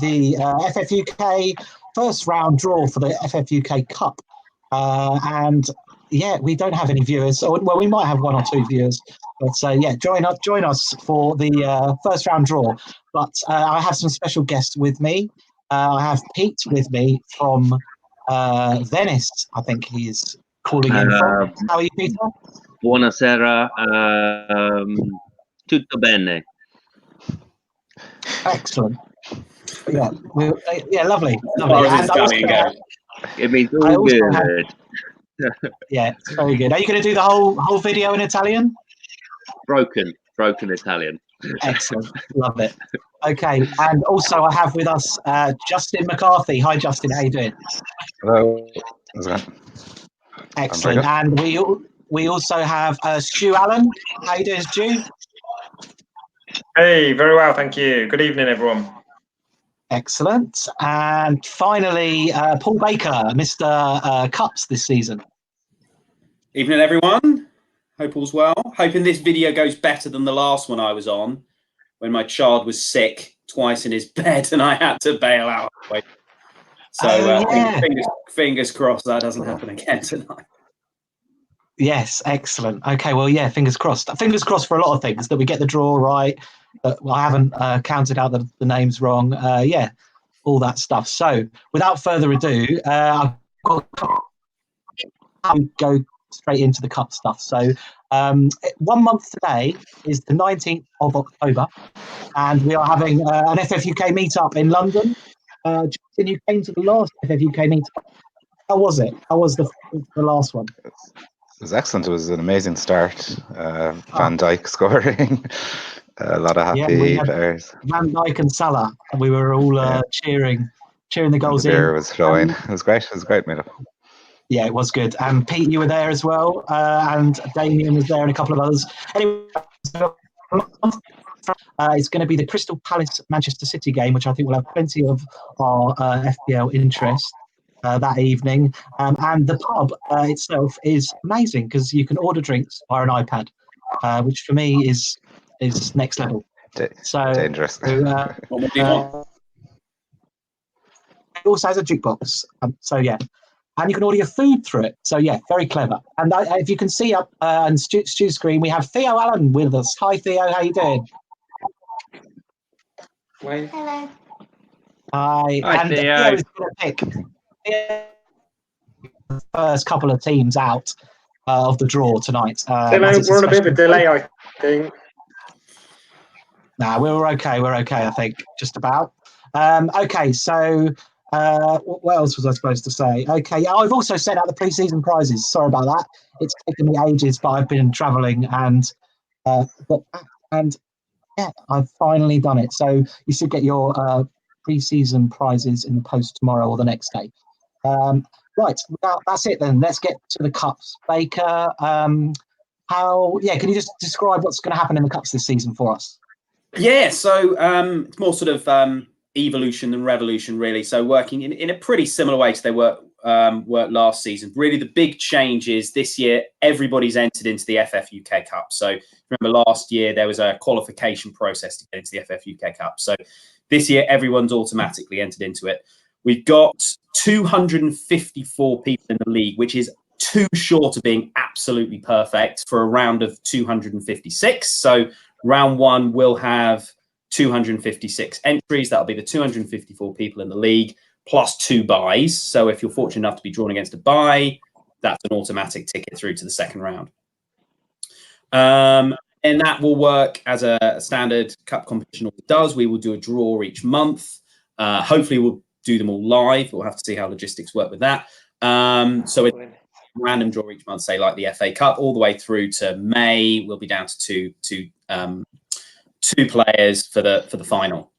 the FFUK first round draw for the FFUK Cup. And yeah, we don't have any viewers. Well, we might have one or two viewers. But yeah, join us for the first round draw. But I have some special guests with me. I have Pete with me from Venice, I think he is calling in from. How are you, Peter? Buonasera. Tutto bene. Excellent. Yeah, lovely. And it means all good. Yeah, it's very good. Are you going to do the whole video in Italian? Broken Italian. Excellent, love it. Okay, and also I have with us Justin McCarthy. Hi, Justin. How you doing? Hello. How's it going? Excellent. And we also have Stu Allen. How you doing, Stu? Hey, very well, thank you. Good evening, everyone. Excellent. And finally, Paul Baker, Mr. Cups this season. Evening, everyone. Hope all's well. Hoping this video goes better than the last one I was on, when my child was sick twice in his bed and I had to bail out. So fingers crossed that doesn't happen again tonight. Yes, excellent. Okay, well, yeah, fingers crossed. Fingers crossed for a lot of things, that we get the draw right, that I haven't counted out the names wrong. Yeah, all that stuff. So without further ado, I'll go straight into the cup stuff. So 1 month today is the 19th of October, and we are having an FFUK meetup in London. Justin, you came to the last FFUK meetup. How was it? How was the last one? It was excellent. It was an amazing start. Van Dijk scoring, a lot of happy players. Van Dijk and Salah, and we were all cheering the goals in. The beer was flowing. It was great. It was a great meetup. Yeah, it was good. And Pete, you were there as well, and Damien was there, and a couple of others. Anyway, it's going to be the Crystal Palace Manchester City game, which I think will have plenty of our FPL interest that evening. And the pub itself is amazing because you can order drinks via an iPad, which for me is next level. Dangerous. It also has a jukebox. So yeah. And you can order your food through it. So, yeah, very clever. And if you can see up on Stu's screen, we have Theo Allen with us. Hi, Theo. How you doing? Hello. Hi. Hi, and Theo. Theo is going to pick the first couple of teams out of the draw tonight. We're on a bit of a delay, I think. Nah, we're okay. We're okay, I think, just about. Okay, so... what else was I supposed to say? Okay, I've also sent out the pre-season prizes. Sorry about that. It's taken me ages, but I've been travelling and yeah, I've finally done it. So you should get your pre-season prizes in the post tomorrow or the next day. Right, well, that's it then. Let's get to the cups. Baker, can you just describe what's going to happen in the cups this season for us? Yeah, so it's more sort of evolution than revolution, really. So working in a pretty similar way to they worked last season. Really, the big change is this year everybody's entered into the FFUK Cup. So remember last year there was a qualification process to get into the FFUK Cup. So this year everyone's automatically entered into it. We've got 254 people in the league, which is too short of being absolutely perfect for a round of 256. So round one will have 256 entries. That'll be the 254 people in the league plus 2 buys. So if you're fortunate enough to be drawn against a buy, that's an automatic ticket through to the second round. And that will work as a standard cup competition always does. We will do a draw each month. Hopefully we'll do them all live. We'll have to see how logistics work with that. So it's a random draw each month, say like the FA Cup, all the way through to May. We'll be down to two players for the final.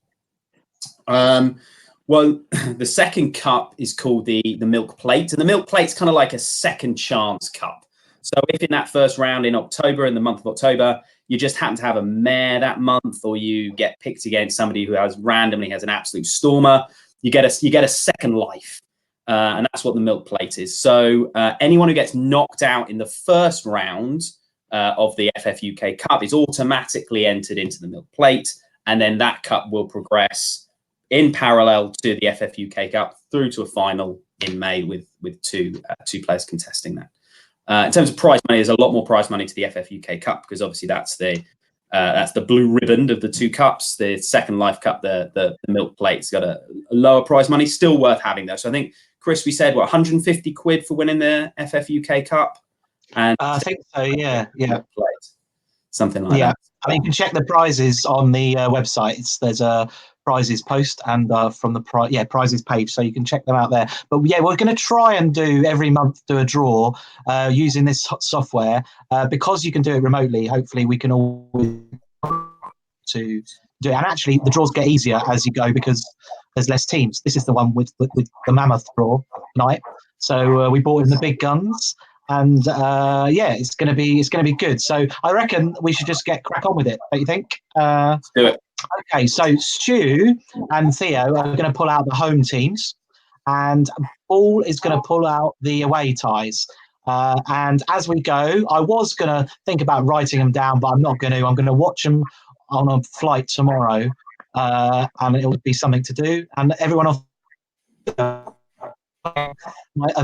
Well, the second cup is called the Milk Plate, and the Milk Plate's kind of like a second chance cup. So if in that first round in October, in the month of October, you just happen to have a mare that month, or you get picked against somebody who randomly has an absolute stormer, you get a second life, and that's what the Milk Plate is. So anyone who gets knocked out in the first round of the FFUK Cup is automatically entered into the Milk Plate, and then that cup will progress in parallel to the FFUK Cup through to a final in May with two players contesting that. In terms of prize money, there's a lot more prize money to the FFUK Cup because obviously that's the blue ribbon of the two cups. The second Life Cup, the milk plate's got a lower prize money, still worth having though. So I think, Chris, we said, what, 150 quid for winning the FFUK Cup? And I think so, yeah. Something like that. I mean, you can check the prizes on the website. There's a prizes post and from the prizes page, so you can check them out there. But yeah, we're going to try and every month do a draw using this software because you can do it remotely. Hopefully, we can always to do it. And actually, the draws get easier as you go because there's less teams. This is the one with the mammoth draw tonight. So we brought in the big guns. And it's going to be good. So I reckon we should just get crack on with it. Don't you think? Let's do it. Okay, so Stu and Theo are going to pull out the home teams, and Paul is going to pull out the away ties. And as we go, I was going to think about writing them down, but I'm not going to. I'm going to watch them on a flight tomorrow, and it will be something to do. And everyone else, a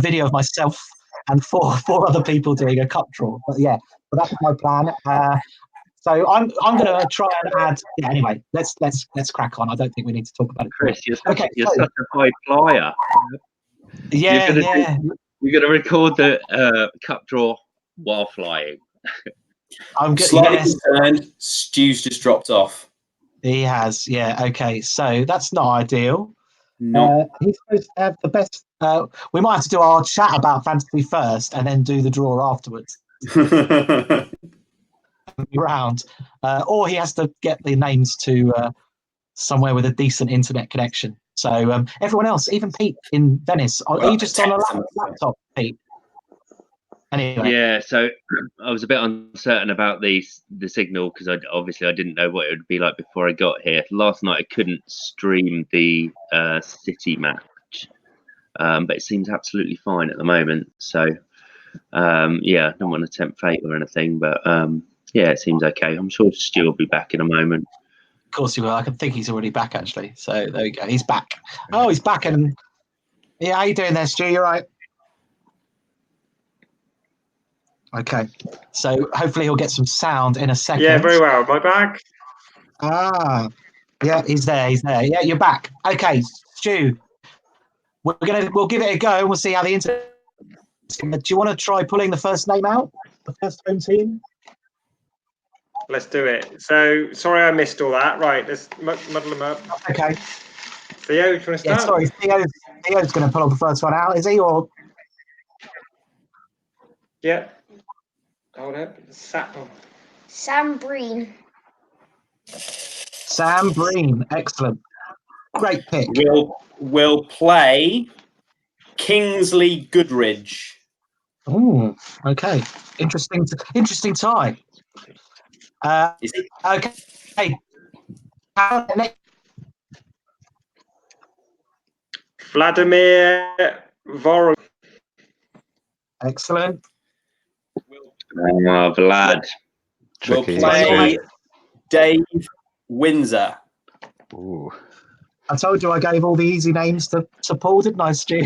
video of myself and four other people doing a cup draw. But yeah, but that's my plan. So I'm going to try and add. Yeah. Anyway, let's crack on. I don't think we need to talk about it. Chris, you're such a high flyer. Yeah, You're going to record the cup draw while flying. I'm slightly concerned. Stu's just dropped off. He has. Yeah. Okay. So that's not ideal. No. He's supposed to have the best. We might have to do our chat about fantasy first and then do the draw afterwards. Round, or he has to get the names to somewhere with a decent internet connection. So everyone else, even Pete in Venice, are you just on a laptop, Pete? Anyway. Yeah, so I was a bit uncertain about the signal because I didn't know what it would be like before I got here. Last night I couldn't stream the City match, but it seems absolutely fine at the moment. So I don't want to tempt fate or anything, but it seems okay. I'm sure Stu will be back in a moment. Of course he will. I can think he's already back actually. So there we go. He's back. Oh, he's back. And yeah, how you doing there, Stu? You right? Okay. So hopefully he'll get some sound in a second. Yeah, very well. Am I back? Yeah, he's there. Yeah, you're back. Okay, Stu. We'll give it a go and we'll see how the internet. Do you want to try pulling the first name out? The first home team? Let's do it. So, sorry I missed all that. Right, let's muddle them up. Okay. Theo, do you want to start? Yeah, sorry, Theo's going to pull the first one out, is he? Or yeah. Hold up. Sam Breen. Sam Breen, excellent. Great pick. We'll play Kingsley Goodridge. Oh, okay. Interesting tie. Is it? Okay. Hey. Vladimir Voronin. Excellent. Vlad. We'll Tricky. play Dave Windsor. Ooh. I told you I gave all the easy names to Paul, didn't I, Stu?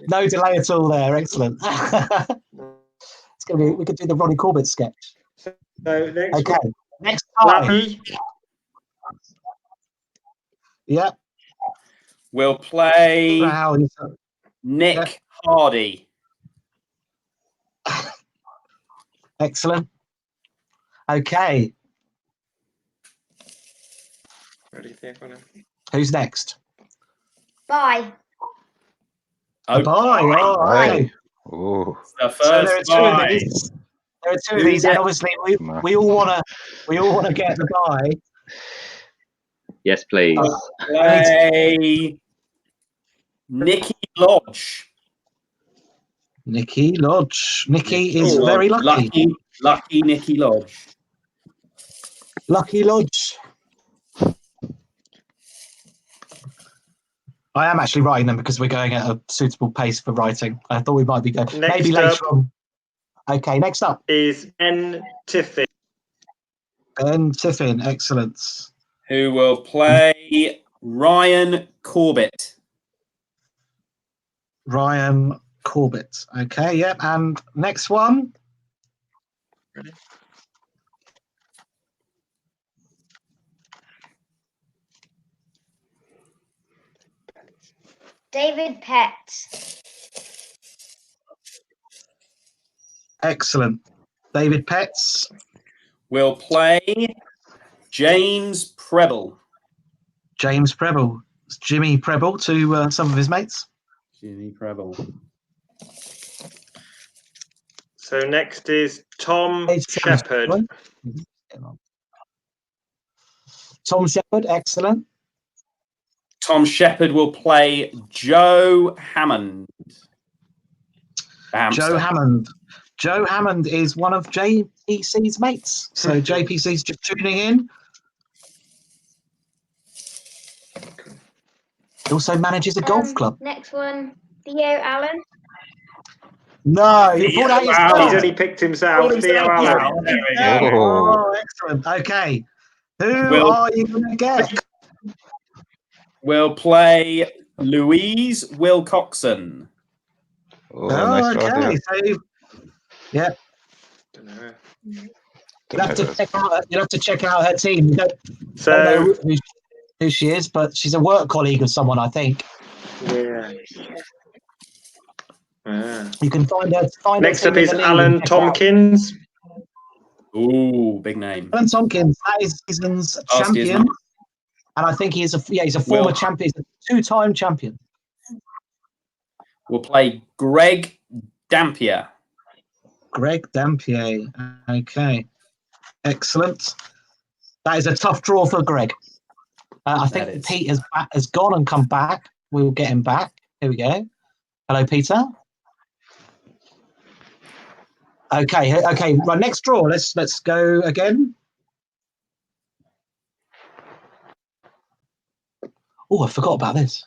No delay at all there. Excellent. It's gonna be. We could do the Ronnie Corbett sketch. So next time. Lappy. Yeah. We'll play Wow. Nick Hardy. Excellent. Okay. Ready, Theo? Who's next? Bye. Oh, Bye. Right. Ooh. The So there are first two of bye. these. There are two of these, and obviously we all wanna get the bye. Yes, please. Play Nicky Lodge. Nicky Lodge. Nicky is very lucky. Lucky Nicky Lodge. Lucky Lodge. I am actually writing them because we're going at a suitable pace for writing. I thought we might be going maybe later on. Okay, next up. Is Ben Tiffin. Ben Tiffin, excellent. Who will play Ryan Corbett. Ryan Corbett. Okay, yep. And next one. Ready? David Pett. Excellent. David Petts. Will play James Preble. James Preble. It's Jimmy Preble to some of his mates. Jimmy Preble. So next is Tom Shepherd. Tom Shepherd, excellent. Tom Shepherd will play Joe Hammond. Joe Hammond. Joe Hammond is one of JPC's mates. So JPC's just tuning in. He also manages a golf club. Next one, Theo Allen. No, you pulled out your He's card. only picked himself, Theo Allen. There we go. Oh, excellent. Okay. Who are you going to get? Will play Louise Wilcoxon. Oh, nice draw, okay. Theo. So, yeah. Don't know. You'll have to check out her team. You don't So know who she is, but she's a work colleague of someone, I think. yeah. You can find her. Next up is Alan Tompkins. Ooh, big name. Alan Tompkins, that is season's champion, and I think he's a former champion. He's a two-time champion. We'll play Greg Dampier. Greg Dampier. Okay, excellent. That is a tough draw for Greg. I think Pete has gone and come back. We will get him back. Here we go. Hello, Peter. Okay. Right, next draw. Let's go again. Oh, I forgot about this.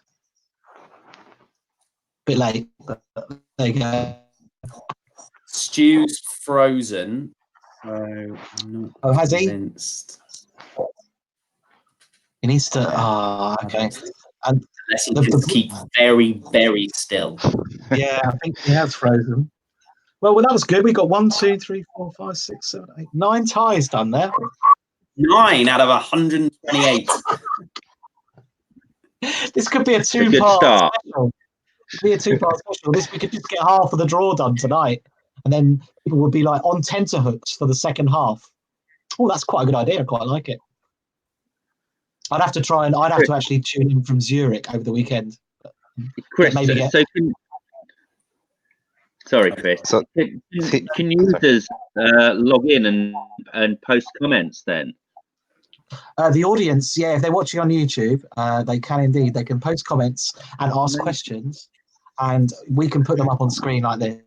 Bit late, but there you go. Stu's frozen. Oh, has he? He needs to. Okay. And unless he just keep very, very still. Yeah, I think he has frozen. Well, that was good. We got 1, 2, 3, 4, 5, 6, 7, 8, 9 ties done there. 9 out of 128. This could be a two-part special. Be a two-part special. We could just get half of the draw done tonight, and then people would be like on tenterhooks for the second half. Oh, that's quite a good idea. I quite like it. I'd have to actually tune in from Zurich over the weekend. Chris, sorry, Chris. So, can users log in and post comments then? The audience, yeah, if they're watching on YouTube, they can indeed. They can post comments and ask questions, and we can put them up on screen like this.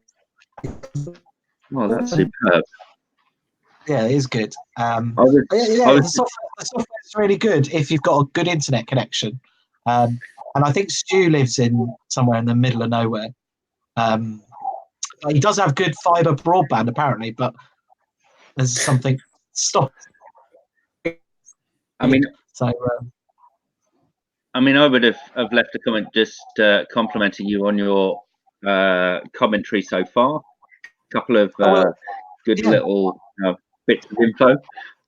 Oh, that's superb. Yeah, it is good. The software is really good if you've got a good internet connection. And I think Stu lives in somewhere in the middle of nowhere. He does have good fibre broadband apparently, but there's something stop. I mean, I would have left a comment just complimenting you on your commentary so far. A couple of good little bits of info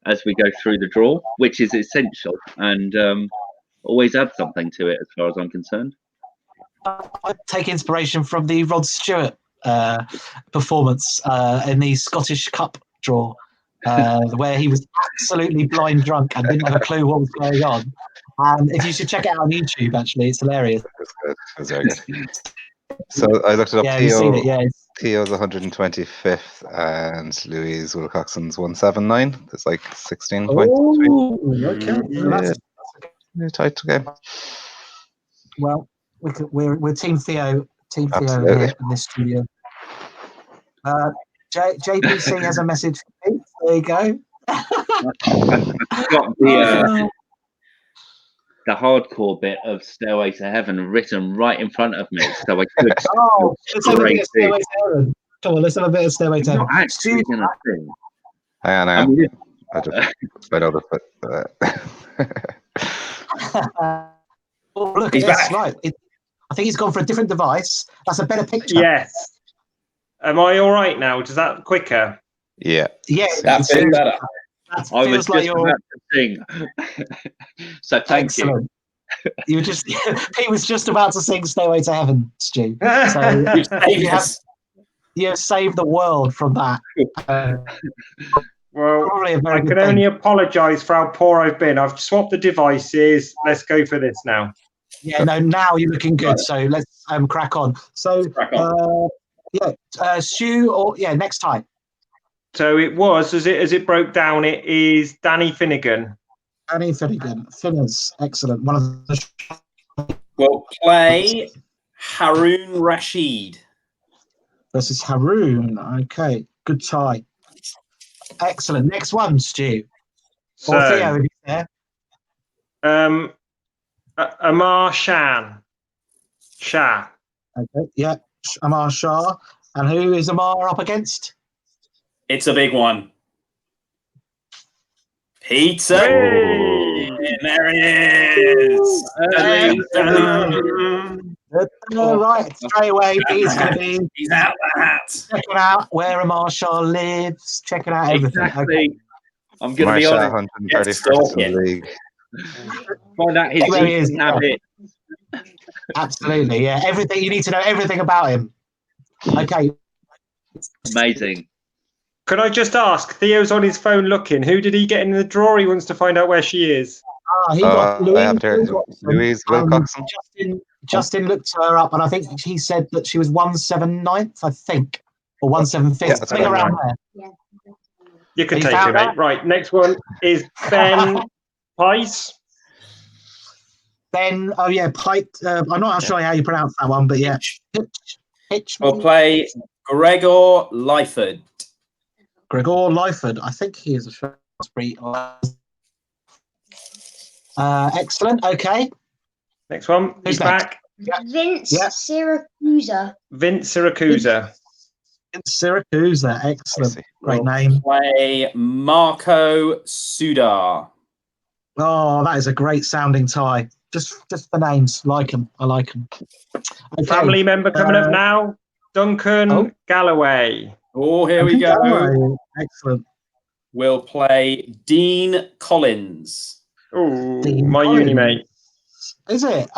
as we go through the draw, which is essential and always adds something to it as far as I'm concerned. I take inspiration from the Rod Stewart performance in the Scottish Cup draw, where he was absolutely blind drunk and didn't have a clue what was going on. And if you should check it out on YouTube, actually, it's hilarious. That's very good. So I looked it up. Yeah, Theo's 125th and Louise Wilcoxon's 179. There's like 16 points. Oh, okay. Yeah, tight game. Well, we're Team Theo. Team Theo here in this studio. JPC has a message for me. There you go. I've got the hardcore bit of Stairway to Heaven written right in front of me, so I could. It's only Stairway to Heaven. Come on, let's have a bit of Stairway to I'm Heaven. not actually going to sing. Hang on. I mean, I just I know the Oh, look He's at this. back. Right. I think he's gone for a different device. That's a better picture. Yes. Am I all right now? Is that quicker? Yeah. Yeah, That it feels feels- better. that I was feels like just you're about to sing. So thank you. excellent. You just he was just about to sing Stairway to Heaven, Stu. So You've saved you have us. you have saved the world from that. Well, Probably a very I good can thing. only apologise for how poor I've been. I've swapped the devices. Let's go for this now. Yeah, no, now you're looking good. So let's crack on. So Crack on. Stu, or next time. So it was, as it broke down, it is Danny Finnegan. Danny Finnegan, Finners, excellent. One of the We'll play Haroon Rashid. versus Haroon. Okay, good tie. Excellent. Next one, Stu. Or Theo, So, if he's there. Amar Shah. Okay, yeah, Amar Shah. And who is Amar up against? It's a big one. Peter. Hey! There he is. Right, straight away, he's going to be He's out the hat. checking out where Amar Shah lives, checking out everything. Exactly. Okay. I'm going to be Marsha, honest. 131st in the league. Find out his There he is, eating habit. Absolutely, yeah. Everything you need to know everything about him. Okay. Amazing. Could I just ask, Theo's on his phone looking. Who did he get in the draw? He wants to find out where she is. He got I have it here. Louise Wilcoxon. Justin looked her up, and I think he said that she was 179th, I think, or 175th, Yeah, that's something right. around there. You can You take found it, mate. that? Right, next one is Ben Pice. Ben, oh yeah, Pike. I'm not sure how you pronounce that one, but yeah, Hitch. We'll play Gregor Lyford. Gregor Lyford. I think he is a Shrewsbury. Excellent. Okay. Next one. Who's He's next? back. Vince Yeah. Syracusa. Vince Siracusa. Syracuse. Excellent. see. Great We'll name. play Marco Sudar. Oh, that is a great sounding tie. Just the names. Like them. I like them. Okay. Family member coming up now. Duncan Galloway. Oh, here we go. Excellent. We'll play Dean Collins. Oh, Dean my Collins. uni mate. Is it?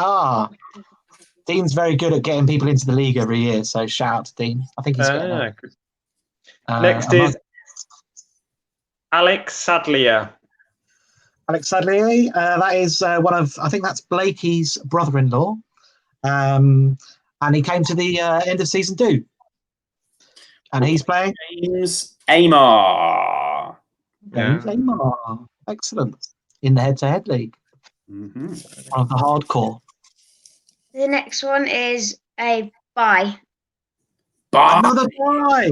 Dean's very good at getting people into the league every year. So shout out to Dean. I think he's getting a, Good. Next is Alex Sadlier. Alex Sadlier. That is one of, I think that's Blakey's brother-in-law. And he came to the end of season 2. And he's playing James Amar. James Amar. Excellent. In the head-to-head league. Mm-hmm. One of the hardcore. The next one is a bye. Another bye.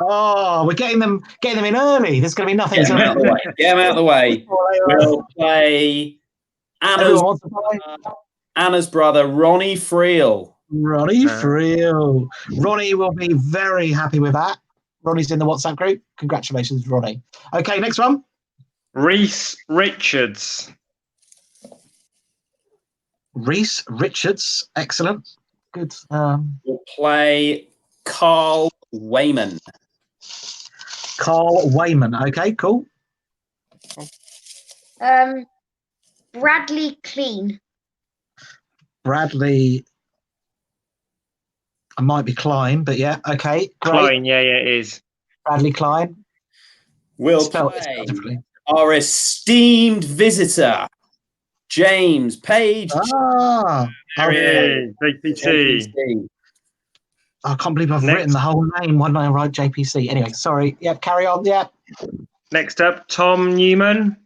Oh, we're getting them in early. There's going to be nothing. Get him out of the way. Get him out of the way. We'll play Everyone wants to buy. Anna's brother, Ronnie Friel. Ronnie Friel. Ronnie will be very happy with that. Ronnie's in the WhatsApp group. Congratulations, Ronnie. Okay, next one. Reese Richards. Reese Richards. Excellent. Good. We'll play Carl Wayman. Carl Wayman. Okay, cool. Bradley Clean. Bradley. I might be Klein, but yeah, okay. Great. Klein, yeah, it is. Bradley Klein. We'll Spelled play differently. our esteemed visitor, James Page. There he is. JPC. I can't believe I've Next. written the whole name. Why didn't I write JPC? Anyway, sorry. Yeah, carry on. Yeah. Next up, Tom Newman.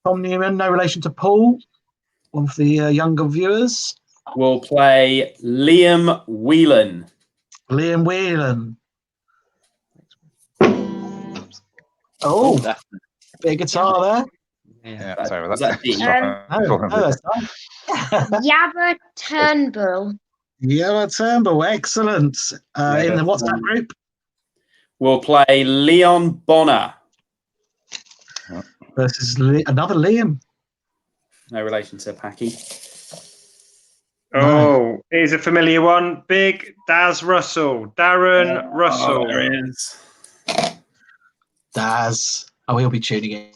Tom Newman, no relation to Paul. One for the younger viewers. We'll play Liam Whelan. Liam Whelan. Oh, That's bit of guitar there. Yeah, sorry about Was that. that Dean? No, that's fine. Yabba Turnbull. Yellow Turnbull, excellent. In the WhatsApp group, we'll play Leon Bonner. versus another Liam. No relation to Packy. Oh, here's a familiar one. Big Daz Russell. Darren Russell. There it is. Daz. Oh, he'll be tuning in.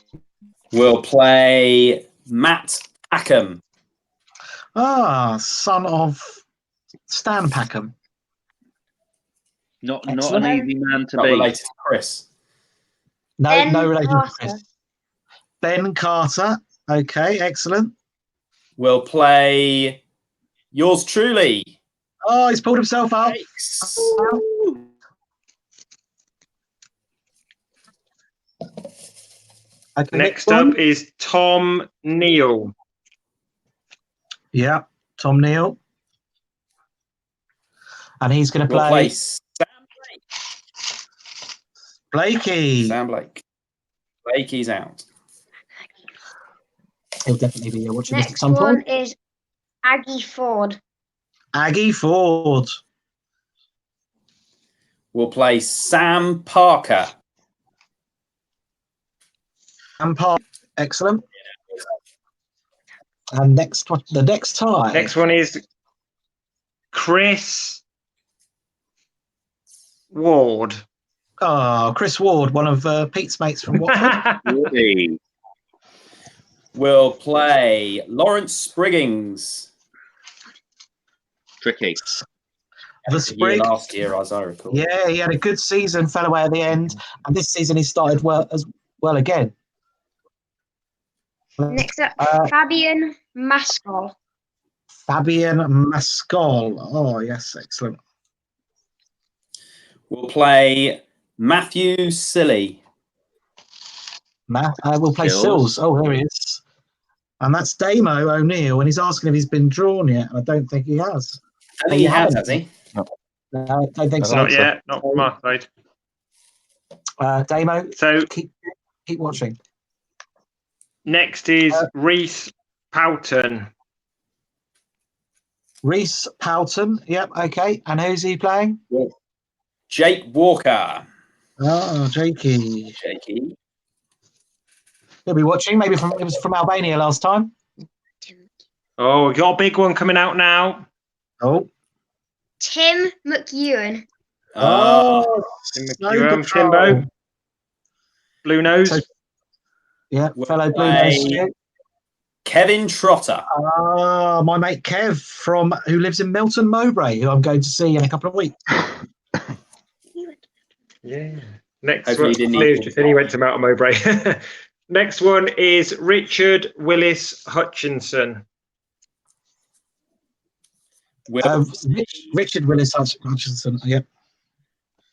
We'll play Matt Packham. Son of Stan Packham. Not Excellent. an easy man to Not beat. related to Chris. No, Ben no relation to Carter. Chris. Ben Carter. Okay, excellent. We'll play yours truly. Oh, he's pulled himself up. Okay, Next up is Tom Neal. Yeah, Tom Neal. And he's going to We'll play play Sam Blakey. Sam Blake. Blakey's out. He'll definitely be watching this at Next some one point. is Aggie Ford. Aggie Ford. We'll play Sam Parker. And Park. Excellent. And the next tie. Next one is Chris Ward. Oh, Chris Ward, one of Pete's mates from Watford. Really? We'll play Lawrence Spriggings. Tricky. The Year Sprig. last year, as I recall. Yeah, he had a good season, fell away at the end, and this season he started well again. Next up, Fabian Maskell. Fabian Mascol. Oh, yes, excellent. We'll play Matthew Silly. We'll play Sills. Sills. Oh, there he is. And that's Damo O'Neill, and he's asking if he's been drawn yet. I don't think he has. I think he has he? No, I don't think so. Not yet. Not from our side. Damo, So keep watching. next is Reese Poughton. Reese Poughton. Yep, okay. And who's he playing? Jake Walker. Oh, Jakey. Jakey. He'll be watching. Maybe it was from Albania last time. Oh, we got a big one coming out now. Oh. Tim McEwen. Tim Snow McEwen, Patrol. Timbo. Blue Nose. So- Yeah, We'll fellow Blue play Nose. Kevin Trotter. My mate Kev who lives in Milton Mowbray, who I'm going to see in a couple of weeks. Yeah. Next Hopefully one. he didn't Clear's eat just said he went to Mountain Mowbray. Next one is Richard Willis Hutchinson. Richard Willis Hutchinson. Yep.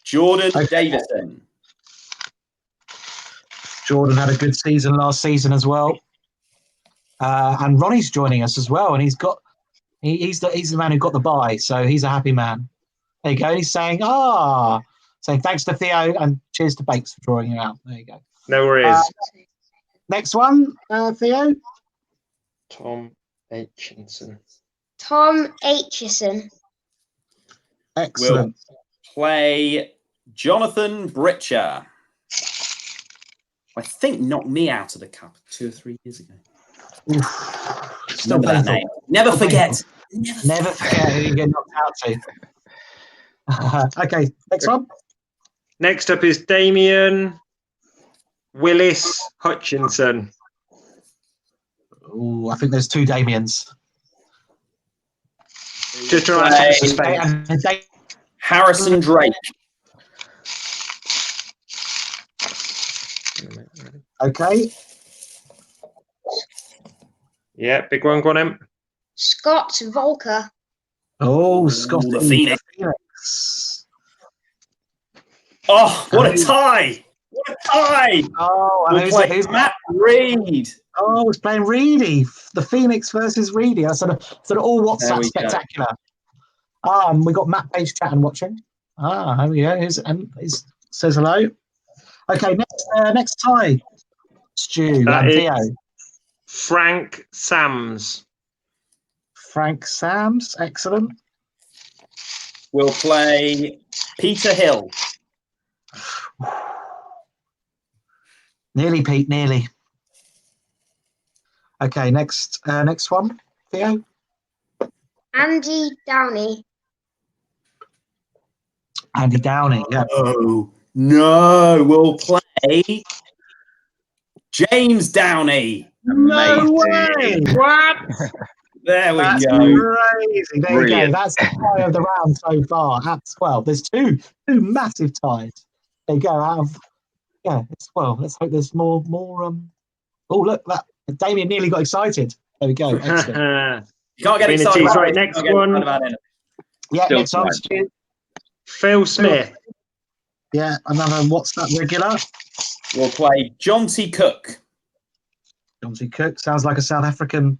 Jordan Davison. Jordan had a good season last season as well. And Ronnie's joining us as well, and he's the man who got the bye, so he's a happy man. There you go. He's saying thanks to Theo and cheers to Bakes for drawing you out. There you go. No worries. Next one, Theo. Tom Aitchison. Tom Aitchison. Excellent. We'll play Jonathan Britcher. I think knocked me out of the cup 2 or 3 years ago. Still Remember that painful. name. Never forget. Never forget who you get knocked out to. Okay, next one. Next up is Damien Willis Hutchinson. Ooh, I think there's 2 Damians. Just to add some suspense. Harrison Drake. Okay. Yeah, big one. Go on, him. Scott Volker. Oh, Scott the Phoenix. Phoenix. Oh, what a tie! What a tie! Oh, and We'll play Matt Reed. Oh, it's playing Reedy. The Phoenix versus Reedy. That's sort of all WhatsApp spectacular. We got Matt Page chat and watching. Here we go. He says hello. Okay, next tie. Stu and Theo. Frank Sams. Frank Sams, excellent. We'll play Peter Hill. Nearly, Pete, nearly. Okay, next one, Theo. Andy Downey. Andy Downey, yeah. Oh, no. We'll play James Downey. No way! What? There we That's go. crazy. There Brilliant. you go. That's the tie of the round so far at 12. There's two massive ties. There you go. Out of let's hope there's more. Oh, look, that Damien nearly got excited. There we go. Excellent. You can't get Between the excited teams. about Right, it. next You can't get one. excited about it. Yeah, Still next one, fine. Stu. Phil Smith. Yeah, another What's That regular. We'll play John T. Cook. John T. Cook sounds like a South African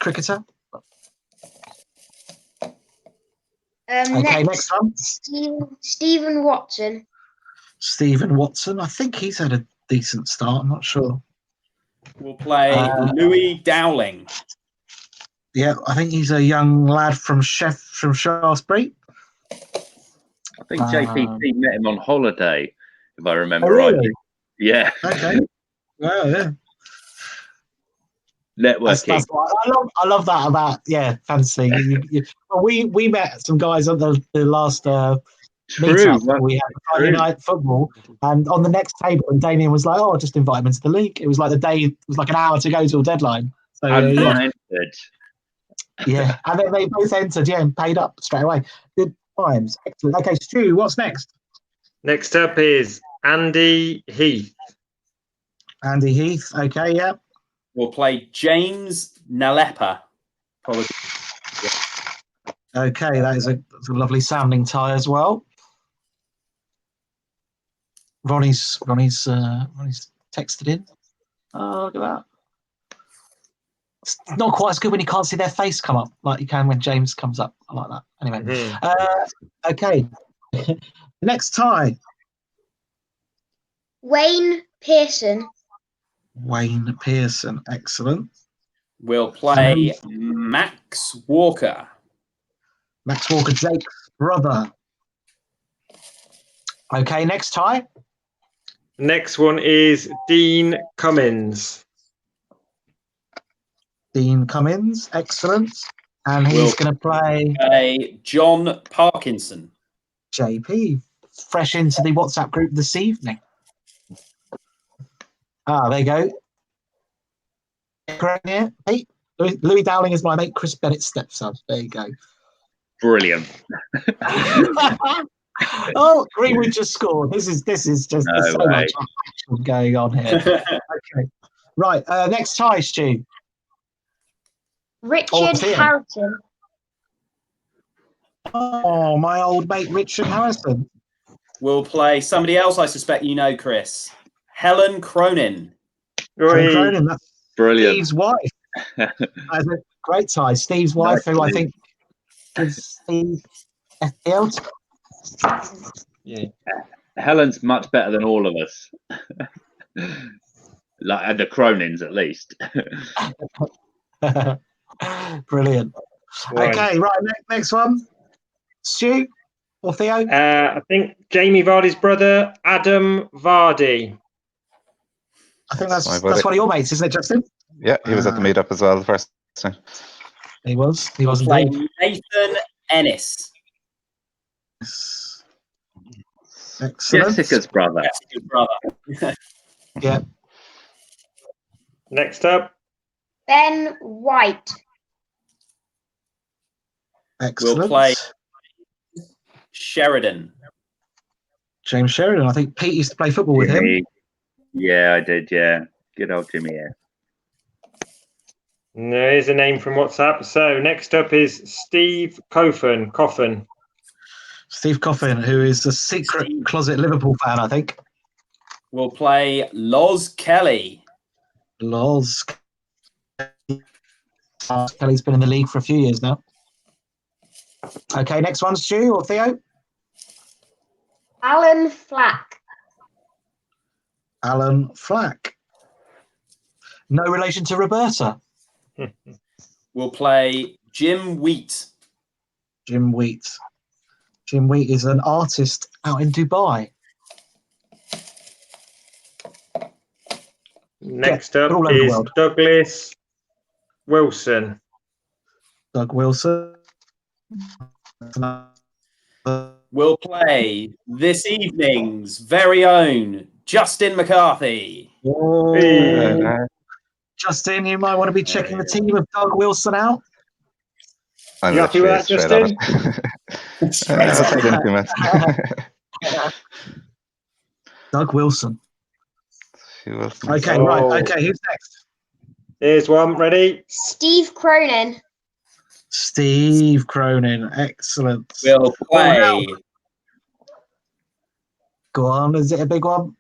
cricketer. Okay, next one. Stephen Watson. Stephen Watson. I think he's had a decent start. I'm not sure. We'll play Louis Dowling. Yeah, I think he's a young lad from Shaftesbury. I think JPT met him on holiday, if I remember really? rightly. Yeah. Okay. Well, yeah. Networking. That's I love that about fancy. Well, we met some guys at the last meetup True. we had Friday night football, and on the next table, and Damien was like, "Oh, just invite him into the league." It was like it was like an hour to go till deadline. So Entered. yeah, and then they both entered, and paid up straight away. Good times, excellent. Okay, Stu, what's next? Next up is Andy Heath. Andy Heath. Okay, yeah. We'll play James Nalepa. Okay, that's a lovely sounding tie as well. Ronnie's texted in. Oh, look at that. It's not quite as good when you can't see their face come up like you can when James comes up. I like that. Anyway, okay. Next tie. Wayne Pearson. Wayne Pearson, excellent. We'll play Max Walker. Max Walker, Jake's brother. Okay, next tie. Next one is Dean Cummins. Dean Cummins, excellent. And he's going to play John Parkinson. JP, fresh into the WhatsApp group this evening. Ah, there you go. Correct, yeah, Pete. Louis Dowling is my mate Chris Bennett's stepson. There you go. Brilliant. Oh, Greenwood just scored. This is just there's so much action going on here. Okay, right. Next tie, Stu. Richard Harrison. Oh, my old mate Richard Harrison. We'll play somebody else I suspect you know, Chris. Helen Cronin. Helen Cronin, that's brilliant. Steve's wife. That's a great tie. Steve's wife, who I think is Steve FPL. Yeah. Helen's much better than all of us. Like the Cronins, at least. Brilliant. Okay, right. Next one. Stu or Theo? I think Jamie Vardy's brother, Adam Vardy. I think that's one of your mates, isn't it, Justin? Yeah, he was at the meetup as well the first time. He was. He was Play indeed. Nathan Ennis. Excellent. Jessica's brother. Jessica's brother. Yeah. Next up, Ben White. Excellent. We'll play Sheridan. James Sheridan. I think Pete used to play football with him. Yeah, I did. Yeah, good old Jimmy. Yeah. There's a name from WhatsApp. So next up is Steve Coffin. Steve Coffin, who is a secret closet Liverpool fan, I think. We'll play Loz Kelly. Loz. Kelly's been in the league for a few years now. Okay, next one, Stu or Theo? Alan Flack. Alan Flack. No relation to Roberta. We'll play Jim Wheat. Jim Wheat. Jim Wheat is an artist out in Dubai. Next all up over the is world. Douglas Wilson. Doug Wilson. We'll play this evening's very own Justin McCarthy. Oh, Justin, you might want to be checking the team of Doug Wilson out. I'm You happy with that, literally Justin? outside influence. Doug Wilson. Okay, Oh. right. Okay, who's next? Here's one. Ready? Steve Cronin. Steve Cronin. Excellent. We'll play Go on. Is it a big one?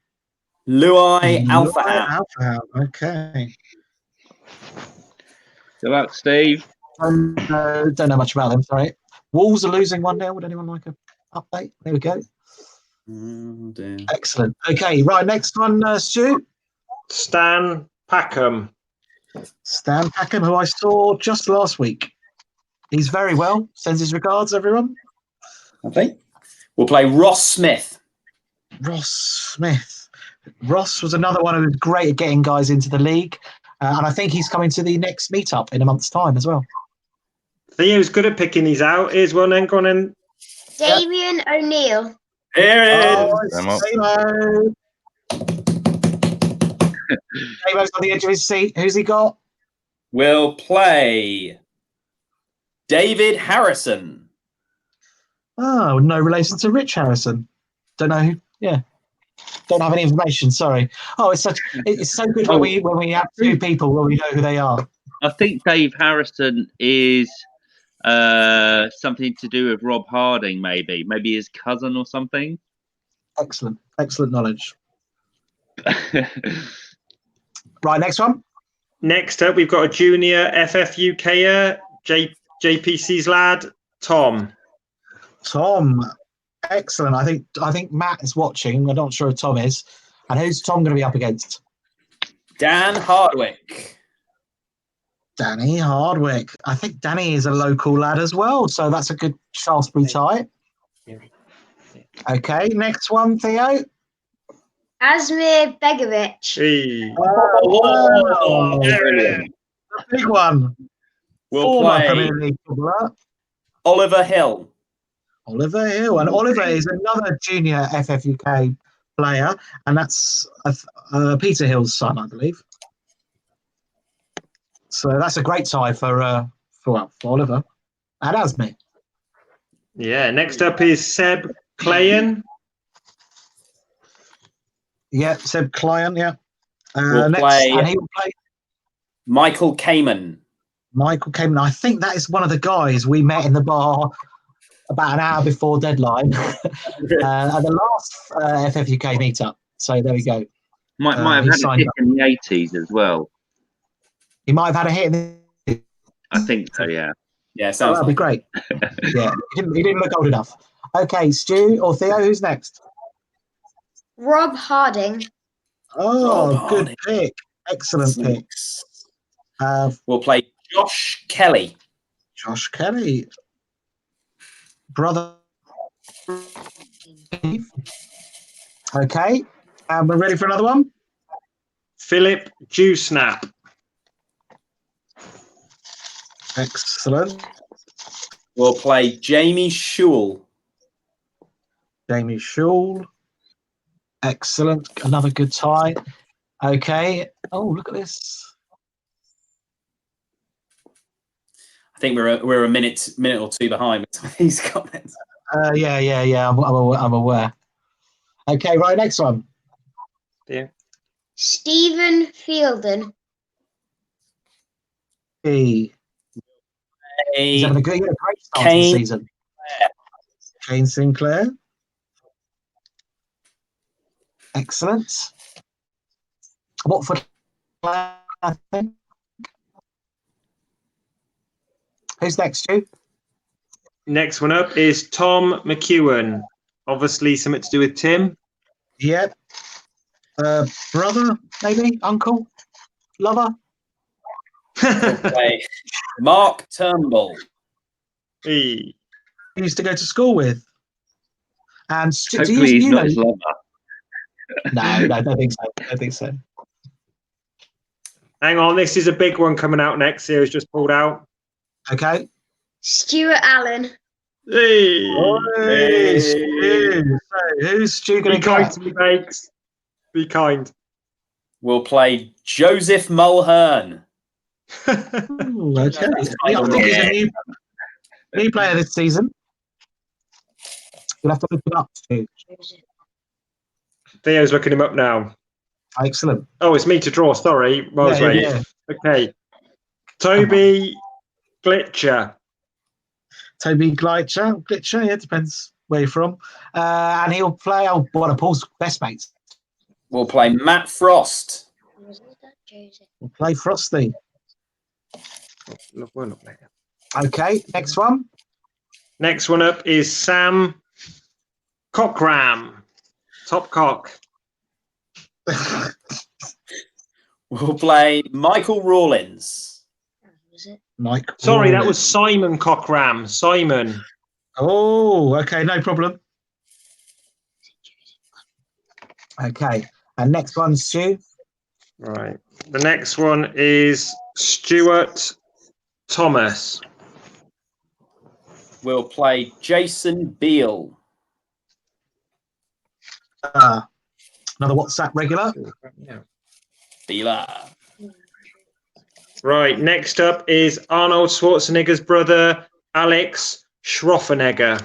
Luai Alpha Right, Hound. Alpha Hound. Okay. Good luck, Steve. Don't know much about them. Sorry. Wolves are losing 1-0. Would anyone like an update? There we go. Oh, dear. Excellent. Okay, right. Next one, Stu. Stan Packham. Stan Packham, who I saw just last week. He's very well. Sends his regards, everyone. Okay. We'll play Ross Smith. Ross Smith. Ross was another one who was great at getting guys into the league. And I think he's coming to the next meetup in a month's time as well. Theo's good at picking these out. Here's one then. Go on in. Damien O'Neill. Here it Oh, is. Damo. Damo's on the edge of his seat. Who's he got? We'll play David Harrison. Oh, no relation to Rich Harrison. Don't know who. Yeah. Don't have any information. Sorry. Oh, it's so good when we have two people when we know who they are. I think Dave Harrison is something to do with Rob Harding, maybe his cousin or something. Excellent knowledge. Right, next one. Next up, we've got a junior FFUKer, JPC's lad, Tom. Tom. Excellent. I think Matt is watching. I'm not sure if Tom is. And who's Tom going to be up against? Dan Hardwick. Danny Hardwick. I think Danny is a local lad as well, so that's a good Shaftesbury tie. Okay, next one, Theo. Asmir Begovic. Hey. Oh, Brilliant. a big one. We'll Former play Premier League footballer. Oliver Hill. Oliver Hill. And Oliver is another junior FFUK player, and that's Peter Hill's son, I believe. So that's a great tie for Oliver and Asmir. Yeah, next up is Seb Clayen. Yeah, Seb Client, yeah. We'll next, play and he will play Michael Kamen. Michael Kamen. I think that is one of the guys we met in the bar about an hour before deadline at the last FFUK meetup. So there we go. Might have had a hit in the 80s as well. He might have had a hit in the... I think so, yeah. Yeah, sounds that'd be great. Yeah, he didn't look old enough. Okay, Stu or Theo, who's next? Rob Harding. Oh, Rob good Harding. pick. Excellent pick. We'll play Josh Kelly. Josh Kelly. Brother. Okay, we're ready for another one? Philip Dewsnap. Excellent. We'll play Jamie Shule. Jamie Shule. Excellent. Another good tie. Okay. Oh, look at this. I think we're a minute or two behind with some of these comments. Yeah. I'm aware. Okay, right. Next one. Yeah. Stephen Fielden. He's having a great start to the season. Kane Sinclair. Excellent. Watford, I think. Who's next, Stu? Next one up is Tom McEwen. Obviously, something to do with Tim. Yep. Brother, maybe? Uncle? Lover? We'll play Mark Turnbull. Hey. He used to go to school with. And Hopefully he's not his lover. No, I don't think so. I don't think so. Hang on, this is a big one coming out next. Series just pulled out. Okay. Stuart Allen. Hey. Hey, Stu. So who's Stu going Be to kind get? to me, mates. Be kind. We'll play Joseph Mulhern. Ooh, okay. I think he's a new player this season. You'll have to look it up, Stu. Theo's looking him up now. Excellent. Oh, it's me to draw. Sorry. Miles Yeah, Wade. yeah. Okay. Toby Glitcher. Toby Glitcher, yeah, depends where you're from. And he'll play one of Paul's best mates. We'll play Matt Frost. We'll play Frosty. Look, we'll look later. Okay, next one. Next one up is Sam Cockram. Top cock. We'll play Michael Rawlins. Mike. Sorry, that Rawlins. was Simon Cockram. Simon. Oh, okay, no problem. Okay, and next one, Stu. Right. The next one is Stuart Thomas. We'll play Jason Beale. Another WhatsApp regular. Yeah. Beeler. Right. Next up is Arnold Schwarzenegger's brother, Alex Schroffenegger.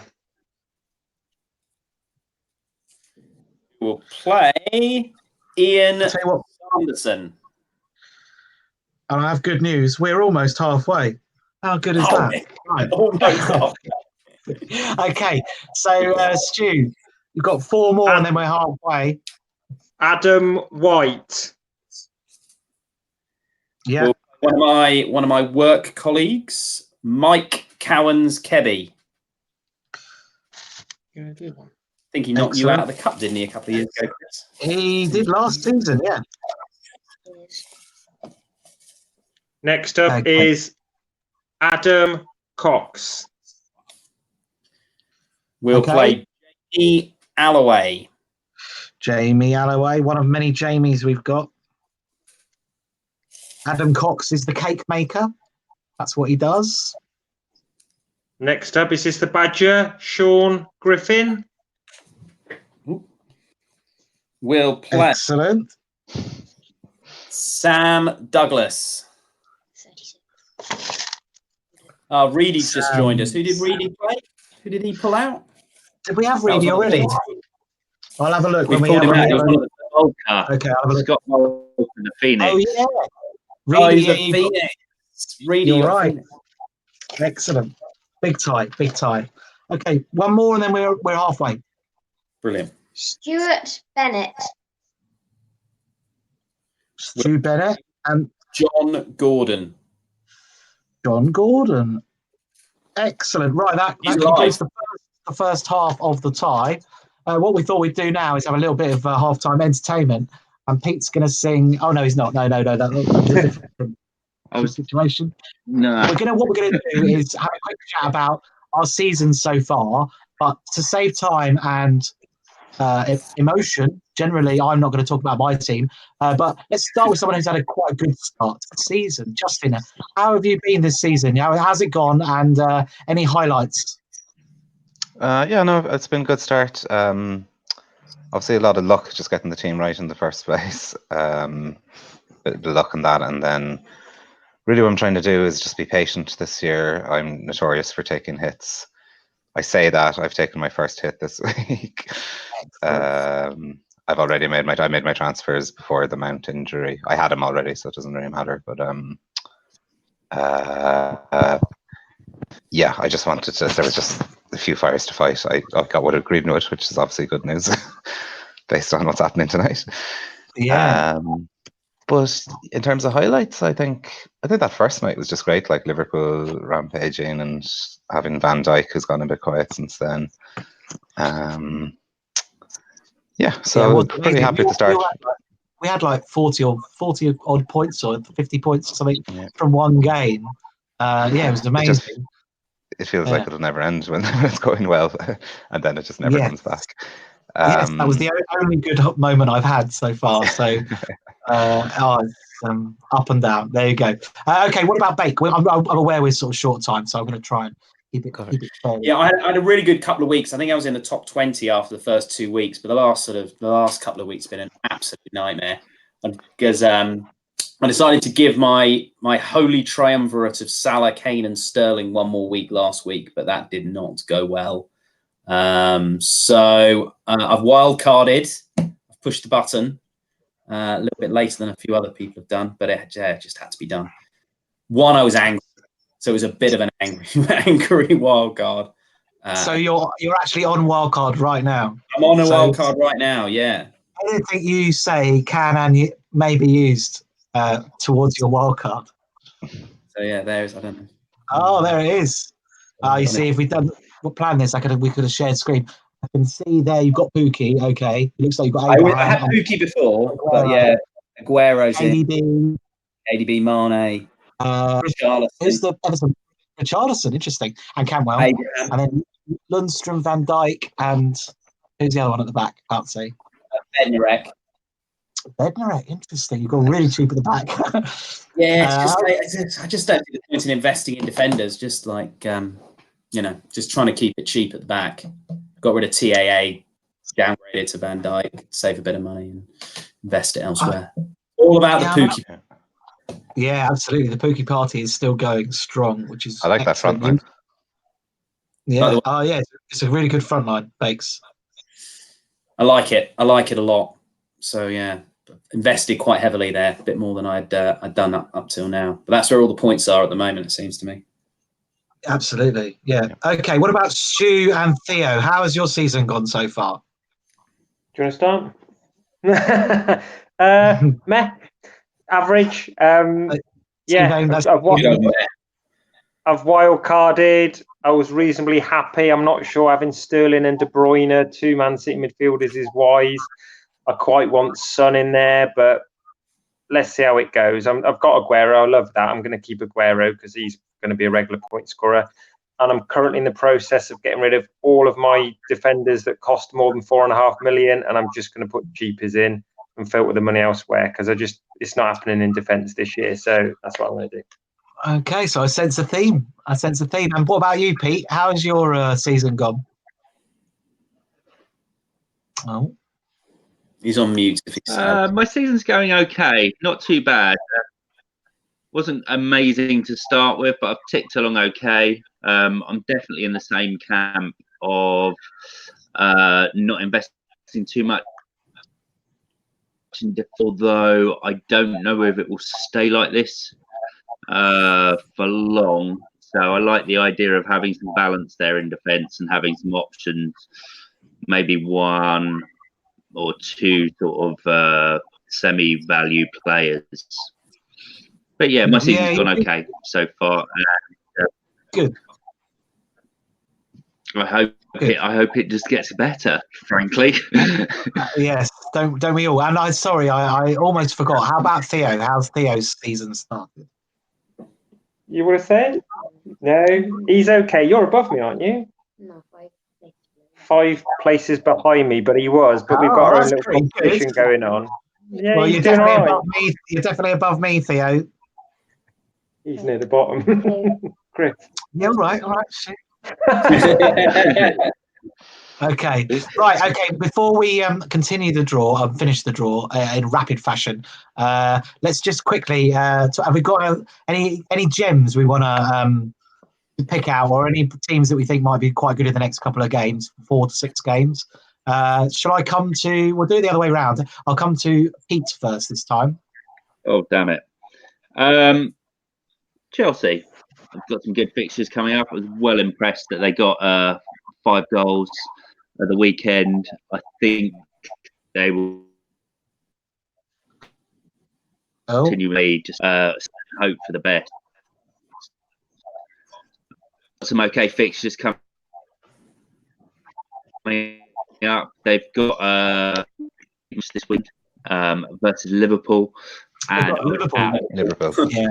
We'll play Ian I'll tell you what, Anderson. and I have good news. We're almost halfway. How good is that? Right. Almost. Okay, so Stu, you've got 4 more, and then we're halfway. Adam White. Yeah. Well, one of my work colleagues, Mike Cowans Kebby. I think he knocked you out of the cup, didn't he, a couple of years ago, Chris? He did last season, yeah. Next up is Adam Cox. We'll play Jamie Alloway. Jamie Alloway, one of many Jamies we've got. Adam Cox is the cake maker. That's what he does. Next up is the Badger, Sean Griffin. We'll play Excellent. Sam Douglas. Reedy's just joined us. Who did Reedy play? Who did he pull out? Did we have Reedy already? I'll have a look. We've pulled him out. He was one of the Okay, I'll have a look. Scott Bolton, the Phoenix. Oh, yeah. Reedy, Reedy, the Phoenix. Reedy, you're right. Phoenix. Excellent. Big tie, big tie. Okay, one more and then we're halfway. Brilliant. Stuart Bennett. Stu Bennett and John Gordon. John Gordon. Excellent. Right, that concludes the first half of the tie. What we thought we'd do now is have a little bit of halftime entertainment. And Pete's going to sing. Oh, no, he's not. No, that was a different situation. No. What we're gonna do is have a quick chat about our season so far, but to save time and emotion, generally I'm not going to talk about my team, but let's start with someone who's had quite a good start to the season. Justin, how have you been this season? How's it gone, and any highlights? It's been a good start. Obviously a lot of luck just getting the team right in the first place. Bit of luck in that, and then really what I'm trying to do is just be patient this year. I'm notorious for taking hits. I say that I've taken my first hit this week. I've already made my transfers before the Mount injury. I had him already, so it doesn't really matter. But I just wanted to. There was just a few fires to fight. I got what I agreed with, which is obviously good news based on what's happening tonight. Yeah. But in terms of highlights, I think that first night was just great, like Liverpool rampaging and having Van Dijk, who's gone a bit quiet since then. Pretty happy to start. We had like 40 odd points or 50 points or something from one game. It was amazing. it feels Yeah. like it'll never end when it's going well, and then it just never Yes. comes back. Yes, that was the only good moment I've had so far. So, it's, up and down. There you go. Okay, what about Bake? I'm aware we're sort of short time, so I'm going to try and keep it fairly. Yeah, I had a really good couple of weeks. I think I was in the top 20 after the first 2 weeks, but the last couple of weeks have been an absolute nightmare. Because I decided to give my holy triumvirate of Salah, Kane, and Sterling one more week last week, but that did not go well. So I've wildcarded. I've pushed the button a little bit later than a few other people have done, but it just had to be done. One, I was angry, so it was a bit of an angry wild card. So you're actually on wildcard right now. I'm on a wild card right now. Yeah. Anything you say can and may be used towards your wild card. So yeah, I don't know. Oh, there it is. You see, if we'd done planned this, we could have shared screen. I can see there you've got Pookie. Okay, it looks like you've got Abraham. I had Pookie before, but yeah, Aguero's in. ADB, Mane, Richarlison. Who's the Everton? Richarlison, interesting, and Camwell, Abraham. and then Lundstrom, Van Dijk, and who's the other one at the back? Can't see. Bednarek. Bednarek, interesting. You've got really cheap at the back. Yeah, I just don't think the point in investing in defenders. Just like just trying to keep it cheap at the back. Got rid of TAA, downgraded to Van Dijk, save a bit of money and invest it elsewhere. All about the Pookie. Yeah, absolutely. The Pookie party is still going strong, which is I like that front line. Yeah. Oh, yeah. It's a really good front line, Bakes. I like it. I like it a lot. So yeah, invested quite heavily there, a bit more than I'd done up till now. But that's where all the points are at the moment, it seems to me. Absolutely. Yeah. Okay. What about Stu and Theo? How has your season gone so far? Do you want to start? Meh. Average. I've wild carded. I was reasonably happy. I'm not sure having Sterling and De Bruyne, two Man City midfielders, is wise. I quite want Son in there, but let's see how it goes. I've got Aguero. I love that. I'm going to keep Aguero because he's going to be a regular point scorer. And I'm currently in the process of getting rid of all of my defenders that cost more than $4.5 million, and I'm just going to put cheapers in and filter the money elsewhere because it's not happening in defence this year. So that's what I'm going to do. Okay, so I sense a theme. And what about you, Pete? How has your season gone? Oh, he's on mute. My season's going okay, not too bad. Wasn't amazing to start with, but I've ticked along okay. I'm definitely in the same camp of not investing too much. Although I don't know if it will stay like this for long. So I like the idea of having some balance there in defence and having some options, maybe one or two sort of semi-value players. But yeah, my season's gone okay so far. Good. I hope it just gets better, frankly. Yes, don't we all? And I almost forgot. How about Theo? How's Theo's season started? You would have said? No, he's okay. You're above me, aren't you? No, 5 places behind me, but he was. But we've got our own little competition going on. Yeah, well, you're definitely above me. You're definitely above me, Theo. He's near the bottom. Chris. Yeah, all right. Okay. Right. Okay. Before we continue the draw and finish the draw in rapid fashion, let's just quickly. Have we got any gems we want to pick out, or any teams that we think might be quite good in the next couple of games, 4 to 6 games? Shall I come to? We'll do it the other way around. I'll come to Pete first this time. Oh, damn it. Chelsea. I've got some good fixtures coming up. I was well impressed that they got 5 goals at the weekend. I think they will continually just hope for the best. Some okay fixtures coming up. They've got this week versus Liverpool. And Liverpool. Yeah.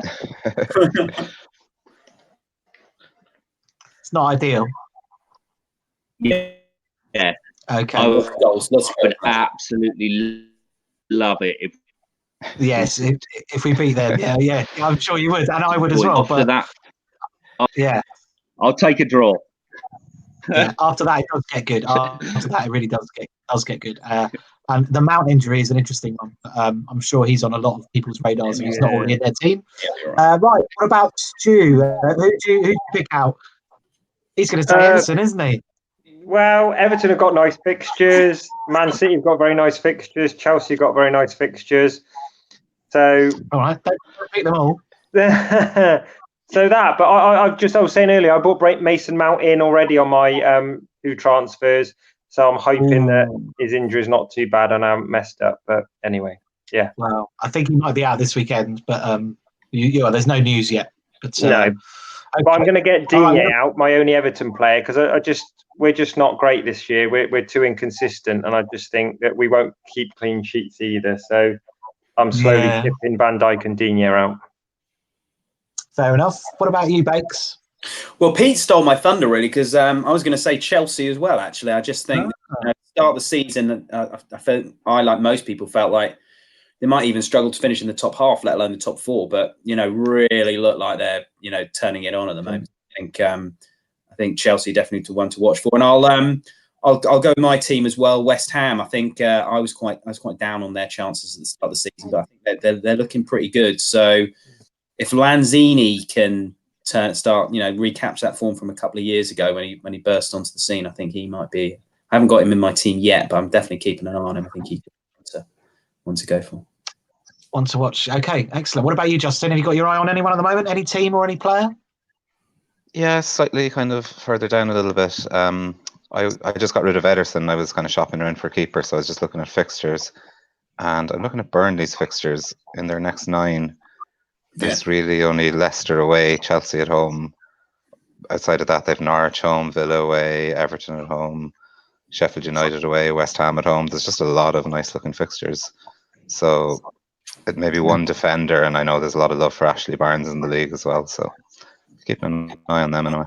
It's not ideal. Yeah. Okay. I Lots of goals. Lots of would goals. absolutely love it if Yes, if we beat them, yeah, I'm sure you would, and I would as well. after But that, yeah, I'll take a draw. yeah. After that, it does get good. After that, it really does get good. And the Mount injury is an interesting one. I'm sure he's on a lot of people's radars if he's not already in their team. Yeah, you're right. Right. What about Stu? Who do you pick out? He's going to say Everton, isn't he? Well, Everton have got nice fixtures. Man City have got very nice fixtures. Chelsea have got very nice fixtures. So, All right, don't pick them all. so that. But I was saying earlier, I bought Mason Mount in already on my 2 transfers. So I'm hoping that his injury is not too bad and I haven't messed up. But anyway, yeah. Well, I think he might be out this weekend, but there's no news yet. But No. okay. But I'm going to get Digne out, my only Everton player, because we're just not great this year. We're too inconsistent, and I just think that we won't keep clean sheets either. So I'm slowly shipping Van Dijk and Digne out. Fair enough. What about you, Bakes? Well, Pete stole my thunder really because I was going to say Chelsea as well. Actually, I just think start of the season, I felt like most people felt like they might even struggle to finish in the top half, let alone the top 4. But really look like they're turning it on at the moment. I think Chelsea definitely one to watch for, and I'll go with my team as well. West Ham. I think I was quite down on their chances at the start of the season, but I think they're looking pretty good. So if Lanzini can recapture that form from a couple of years ago when he burst onto the scene, I think he might be. I haven't got him in my team yet, but I'm definitely keeping an eye on him. I think he's one to go for. One to watch. Okay, excellent. What about you, Justin? Have you got your eye on anyone at the moment? Any team or any player? Yeah, slightly kind of further down a little bit. I just got rid of Ederson. I was kind of shopping around for a keeper, so I was just looking at fixtures. And I'm looking at Burnley's fixtures in their next 9. There's really only Leicester away, Chelsea at home. Outside of that, they've Norwich home, Villa away, Everton at home, Sheffield United away, West Ham at home. There's just a lot of nice-looking fixtures. So it may be one defender, and I know there's a lot of love for Ashley Barnes in the league as well. So keep an eye on them anyway.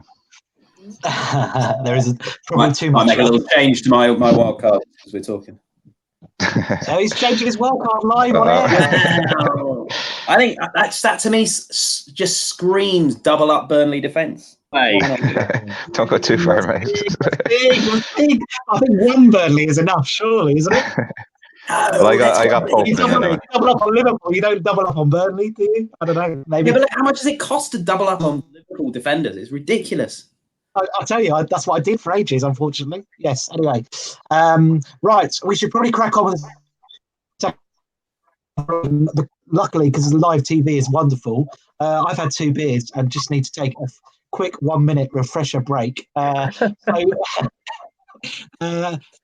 There is probably too much. Might make a little change to my wild card as we're talking. So he's changing his wild card live on air. I think that to me just screams double up Burnley defence. Hey. Don't go too far, mate. Big. I think one Burnley is enough, surely, isn't it? Well, I got both. You double up on Liverpool. You don't double up on Burnley, do you? I don't know. Maybe. Yeah, but how much does it cost to double up on Liverpool defenders? It's ridiculous. I'll tell you, that's what I did for ages, unfortunately. Yes, anyway. Right, we should probably crack on with luckily, because live TV is wonderful, I've had 2 beers and just need to take a quick 1-minute refresher break. Barrow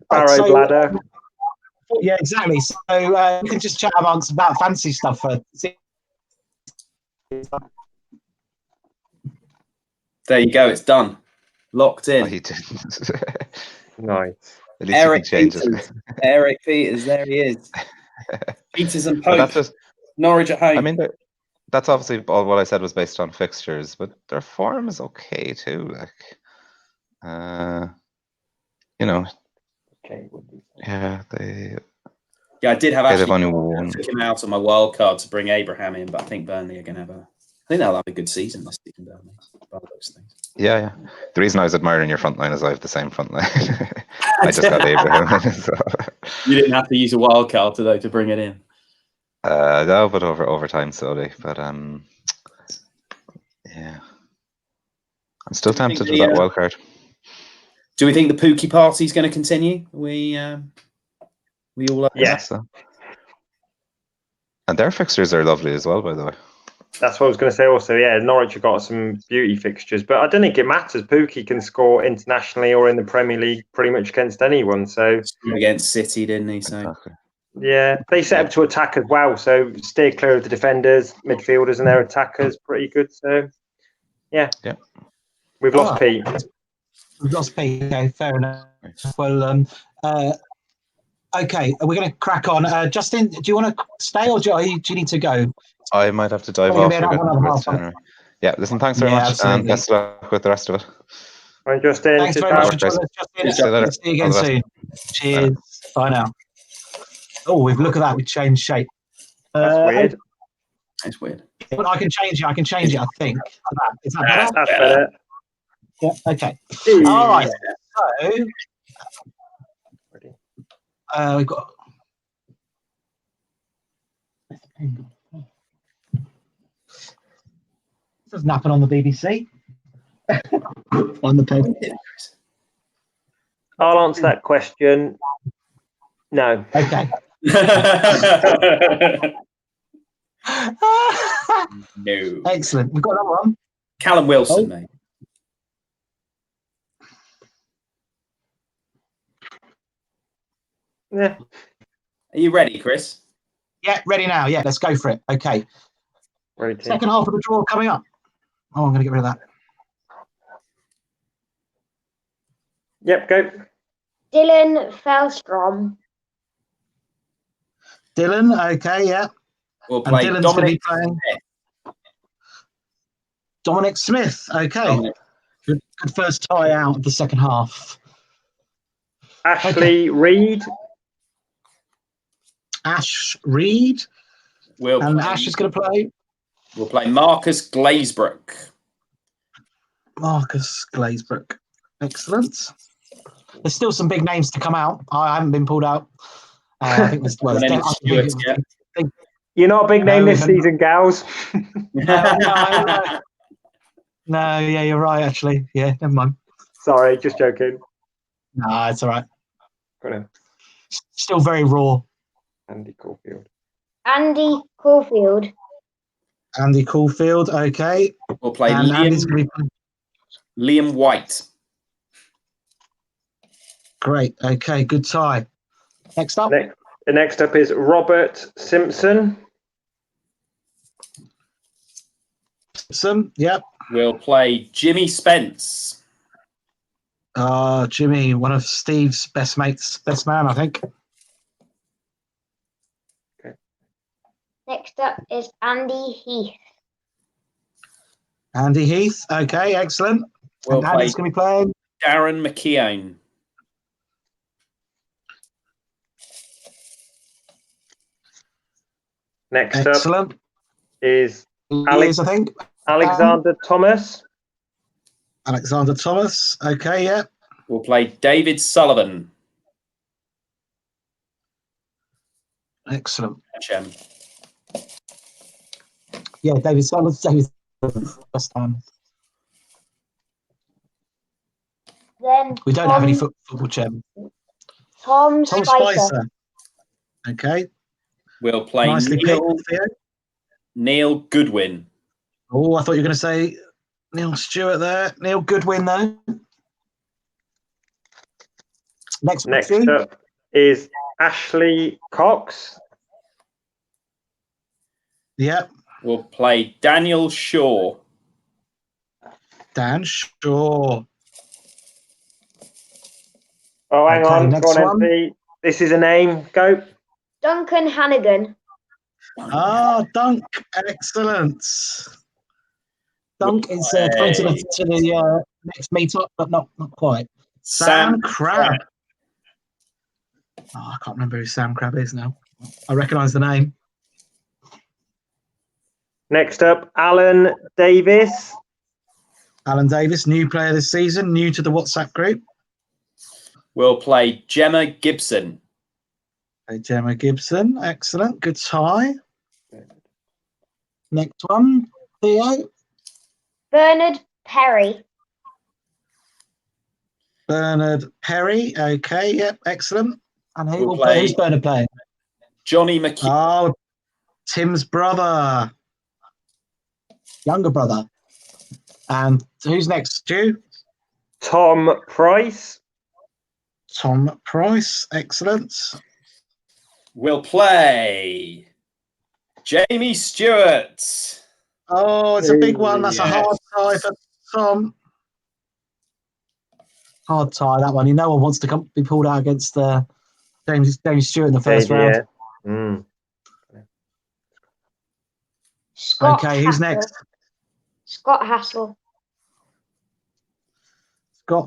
bladder. Yeah, exactly. So we can just chat amongst about fancy stuff for. There you go. It's done. Locked in. Oh, he didn't. Nice. At least Eric you can change Peters. it. Eric Peters. There he is. Peters and But Pope. that's just, Norwich at home. I mean, that's obviously all what I said was based on fixtures, but their form is okay too. Like, yeah, I did have they've actually only won. took him out on my wild card to bring Abraham in, but I think Burnley are going to have I think they'll have a good season this season, Burnley. By those things. Yeah. The reason I was admiring your front line is I have the same front line. I just got Abraham in. So. You didn't have to use a wild card to bring it in. No, but over time slowly. But yeah, I'm still tempted with that wild card. Do we think the Pookie party is going to continue? We all yes. So. And their fixtures are lovely as well, by the way. That's what I was going to say also. Yeah, Norwich have got some beauty fixtures, but I don't think it matters. Pookie can score internationally or in the Premier League pretty much against anyone. So against City, didn't he? So Exactly. yeah, they set up to attack as well. So steer clear of the defenders, midfielders, and their attackers. Pretty good. So yeah. We've lost Pete. We've lost Pete. Okay, fair enough. Well, okay, we're going to crack on. Justin, do you want to stay or do you need to go? I might have to dive off. Yeah, listen, thanks very much, absolutely. and best of luck with the rest of it. Right, Justin. Thanks very much for joining us, Justin. See you later. See you again All the best. soon. Cheers. Bye now. Oh, look at that. We changed shape. That's weird. It's weird. But I can change it. I think. Is that better? That's better. Yeah. Okay. Ooh. All right. So we've got. This doesn't happen on the BBC. On the paper. I'll answer that question. No. Okay. No. Excellent. We've got another one. Callum Wilson, Oh. mate. Yeah. Are you ready, Chris? Yeah, ready now. Yeah, let's go for it. Okay. Ready to. Second half of the draw coming up. Oh, I'm going to get rid of that. Yep, go. Dylan Felstrom. Dylan, okay, yeah. We'll play Dylan's going to be Dominic playing Smith. Dominic Smith. Okay. Dominic. Good first tie out of the second half. Ashley Reed. Ash Reed. We'll And play, Ash is going to play we'll play Marcus Glazebrook. Marcus Glazebrook. Excellent. There's still some big names to come out. I haven't been pulled out. I think there's Got any Stewarts yet? You're not a big name No, this season, gals. No, yeah, you're right, actually. Yeah, never mind. Sorry, just joking. No, it's all right. Got him. Still very raw. Andy Caulfield. Andy Caulfield. Andy Caulfield, okay. We'll play And Andy's going to be Liam White. great. Okay, good tie. Next up. Next up is Robert Simpson. Yep. We'll play Jimmy Spence. Jimmy, one of Steve's best mates, best man, I think. Next up is Andy Heath. Andy Heath, okay, excellent. We'll and Andy's going to be playing Darren McKeown. Next excellent. up is Alex, I think. Alexander Thomas. Alexander Thomas, okay, yeah. We'll play David Sullivan. Excellent. Chem. Yeah, David Sullivan, best man. Then We don't have any football chairman. Tom Tom Spicer. Spicer. Okay. We'll play Nicely Neil, picked, Theo. Neil Goodwin. Oh, I thought you were going to say Neil Stewart there. Neil Goodwin, though. Next up is Ashley Cox. Yep. We'll play Daniel Shaw. Dan Shaw. Oh, hang Okay, on. next Go on, one. MP. This is a name. Go. Duncan Hannigan. Dunk. Excellent. Dunk is coming to the next meet-up, but not quite. Sam Crabb. I can't remember who Sam Crabb is now. I recognise the name. Next up, Alan Davis. Alan Davis, new player this season, new to the WhatsApp group. We'll play Gemma Gibson. Gemma Gibson, excellent, good tie. Next one, Theo. Bernard Perry. Bernard Perry, okay, yep, excellent. And who's Bernard playing? Johnny McKee. Oh, Tim's brother. Younger brother. And who's next, Stu? Tom Price. Tom Price, excellent. We'll play Jamie Stewart. Oh, it's a big one. That's a hard tie for Tom. Hard tie, that one. No one wants to be pulled out against James Stewart in the first round. Mm. Scott Okay, Hassel. who's next? Scott Hassel.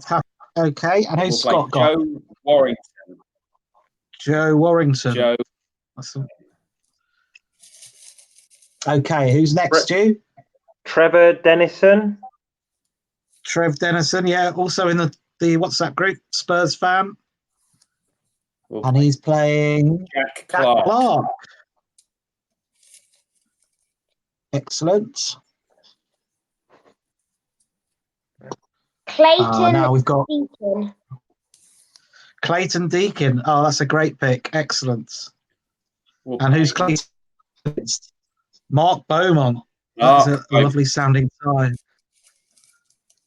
Scott. Okay, and who's We'll Scott play got? Joe Warrington. Joe Warrington. Joe. Awesome. Okay, who's next, Stu? Trevor Dennison. Trev Dennison, yeah, also in the WhatsApp group, Spurs fan. We'll And play he's playing Jack Jack Clark. Clark. Excellent. Clayton Now we've got Deacon. Clayton Deacon. Oh, that's a great pick. Excellent. We'll And who's play Clayton? Mark Beaumont. That's Mark a lovely sounding side.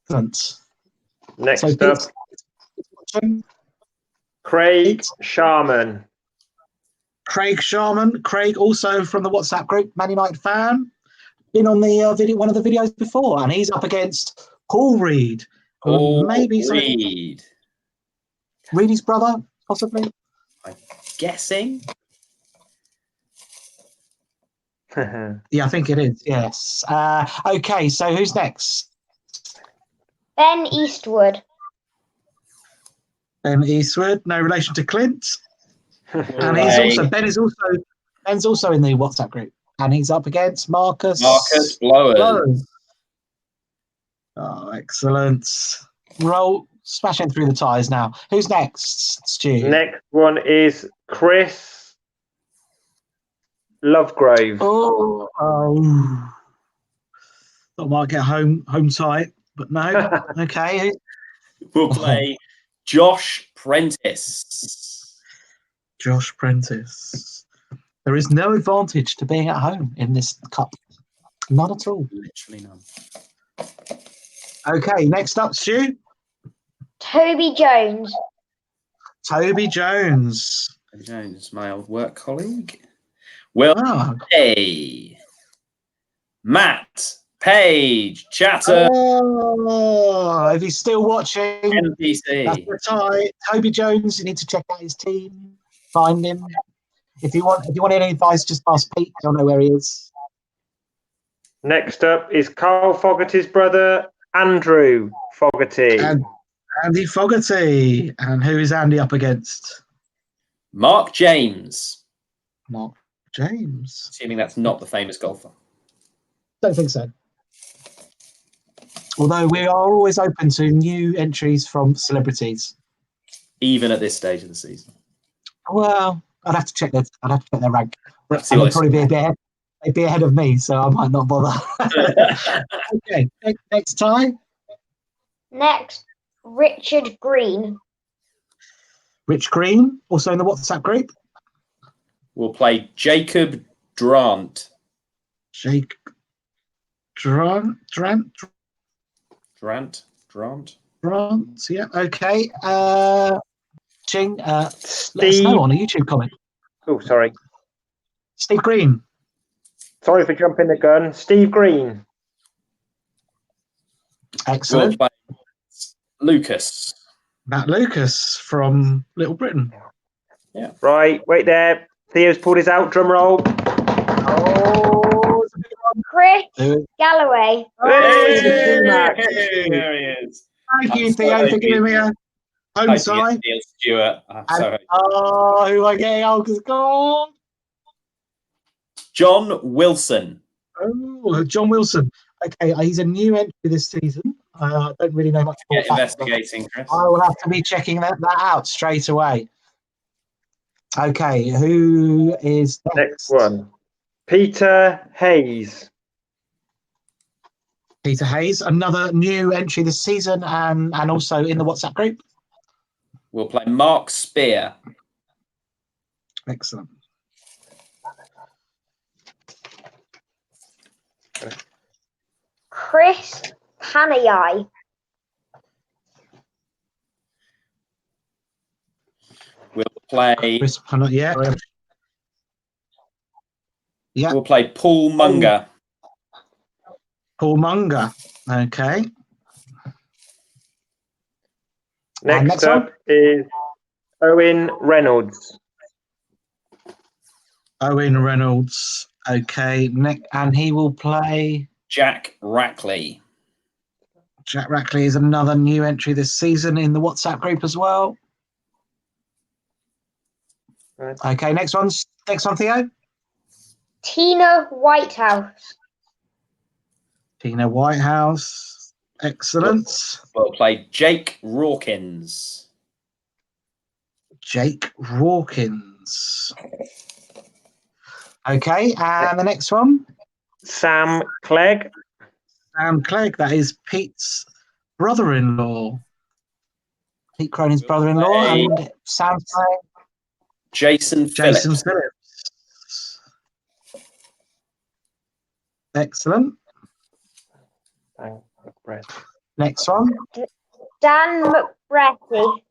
Excellent. Next So, up, Pete, Craig Sharman. Craig Sharman. Craig, also from the WhatsApp group, Man United fan. Been on the one of the videos before, and he's up against Paul Reed. Maybe Reed. Reedy's brother, possibly. I'm guessing. Yeah, I think it is. Yes. Okay, so who's next? Ben Eastwood. Ben Eastwood, no relation to Clint. And Ben's also in the WhatsApp group, and he's up against Marcus Blowers. Oh, excellent. Roll, smashing through the ties now. Who's next, Stu? Next one is Chris Lovegrove. Oh, I might get home tight, but no. Okay. We'll play Josh Prentice. Josh Prentice. There is no advantage to being at home in this cup. Not at all. Literally none. Okay, next up, Stu. Toby Jones. Toby Jones. Toby Jones, my old work colleague. Will play Matt Page Chatter. Oh, if he's still watching, NPC. that's the tie. Toby Jones, you need to check out his team, find him. If you want any advice, just ask Pete. I don't know where he is. Next up is Carl Fogarty's brother, Andrew Fogarty. And Andy Fogarty. And who is Andy up against? Mark James. Mark James. Assuming that's not the famous golfer. Don't think so. Although we are always open to new entries from celebrities. Even at this stage of the season. Well, I'd have to check their rank. See And what they'd probably be a bit ahead. They'd be ahead of me, so I might not bother. Okay, next tie. Next, Richard Green. Rich Green, also in the WhatsApp group. We'll play Jacob Drant. Jake Drant, yeah, okay. Ching, let us know on a YouTube comment. Oh, sorry. Steve Green. Sorry for jumping the gun. Steve Green. Excellent. We'll play Lucas. Matt Lucas from Little Britain. Yeah. Right, wait there. Theo's pulled his out. Drum roll. Oh, it's a big one. Chris Galloway. There he is. Thank you, Theo, for giving me a home tie. Neil Stewart. Sorry. Who am I getting? Oh, God. John Wilson. Oh, John Wilson. Okay, he's a new entry this season. I don't really know much about Investigating, Chris. I will have to be checking that out straight away. Okay, who is Next one. Peter Hayes. Peter Hayes, another new entry this season and also in the WhatsApp group. We'll play Mark Spear. Excellent. Chris Panayai. We'll play. Chris Pannett, yeah. Yeah. We'll play Paul Munger. Paul Munger. Okay. Next up is Owen Reynolds. Owen Reynolds. Okay. And he will play Jack Rackley. Jack Rackley is another new entry this season in the WhatsApp group as well. Right. Okay, next one, Theo. Tina Whitehouse. Tina Whitehouse. Excellent. We'll play Jake Rawkins. Jake Rawkins. Okay, and the next one? Sam Clegg. Sam Clegg. That is Pete's brother-in-law. Pete Cronin's brother-in-law. Hey. And Sam Clegg. Jason Jason Phillips. Phillips. Excellent. Next one. Dan McBratty.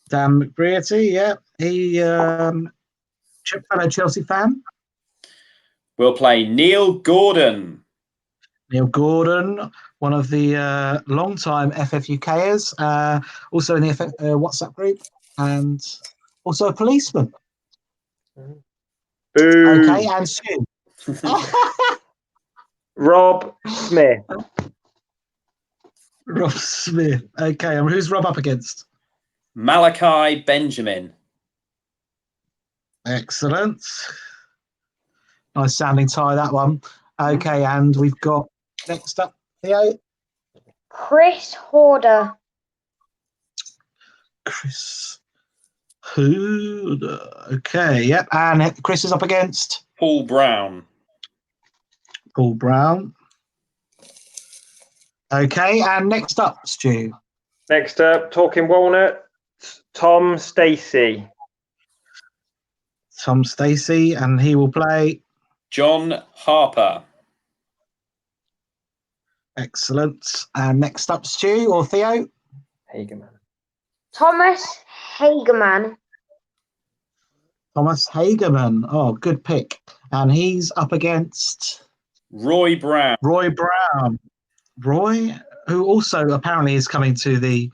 Dan McBrearty, yeah. He fellow Chelsea fan. We'll play Neil Gordon. Neil Gordon, one of the long-time FFUKers, also in the WhatsApp group, and also a policeman. Boo. Okay, and Stu. Rob Smith. Rob Smith. Okay, and who's Rob up against? Malachi Benjamin. Excellent. Nice sounding tie, that one. Okay, and we've got next up, Theo. Chris Horder. Chris Horder. Okay, yep. And Chris is up against? Paul Brown. Paul Brown. Okay, and next up, Stu. Next up, Talking Walnut, Tom Stacey. Tom Stacey, and he will play? John Harper. Excellent. And next up, Stu or Theo? Hagerman. Thomas Hagerman. Thomas Hagerman. Oh, good pick. And he's up against? Roy Brown. Roy Brown. Roy, who also apparently is coming to the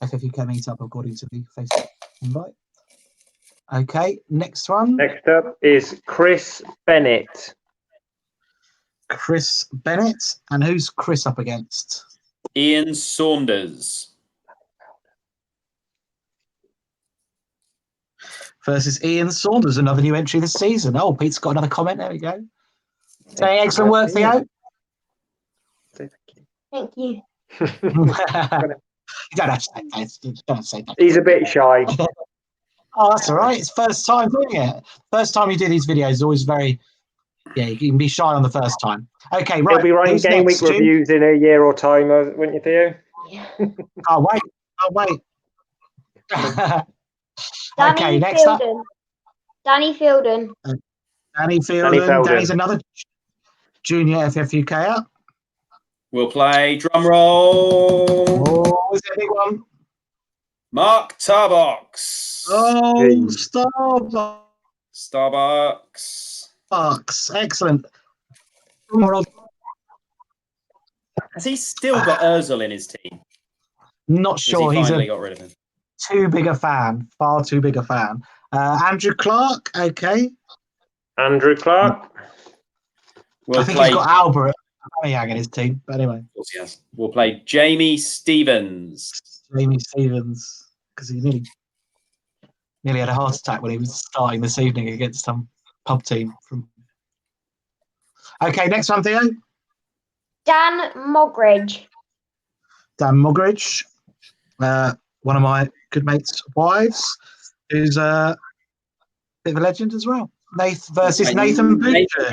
FFUK meetup according to the Facebook invite. Okay, next one. Next up is Chris Bennett. Chris Bennett. And who's Chris up against? Ian Saunders. Versus Ian Saunders, another new entry this season. Oh, Pete's got another comment. There we go. Say excellent work, Theo. Thank you. You don't have to say that. You don't have to say that. He's a bit shy. Oh, that's all right. It's first time doing it. First time you do these videos is always very, yeah, you can be shy on the first time. Okay, right. He'll be writing Who's game next, week Stu? reviews in a year or time, wouldn't you, Theo? Yeah. Oh, wait. Oh, wait. Danny Okay, next up. Fielden. Danny Fielden. Danny Fielden. Fielden. Danny's another junior FFUKer. We'll play drum roll. Oh, is that a big one? Mark Tarbox. Oh, Hey. Starbucks. Starbucks. Excellent. Has he still got Ozil in his team? Not Has sure. he He's finally a got rid of him? too big a fan. Far too big a fan. Andrew Clark. Okay. Andrew Clark. We'll I think play. he's got Albert Aubameyang in his team. But anyway, Of course he has. We'll play Jamie Stevens. Jamie Stevens, because he nearly had a heart attack when he was starting this evening against some pub team. Okay, next one, Theo. Dan Mogridge. Dan Mogridge, one of my good mates' wives, who's a bit of a legend as well. Versus Nathan Boucher.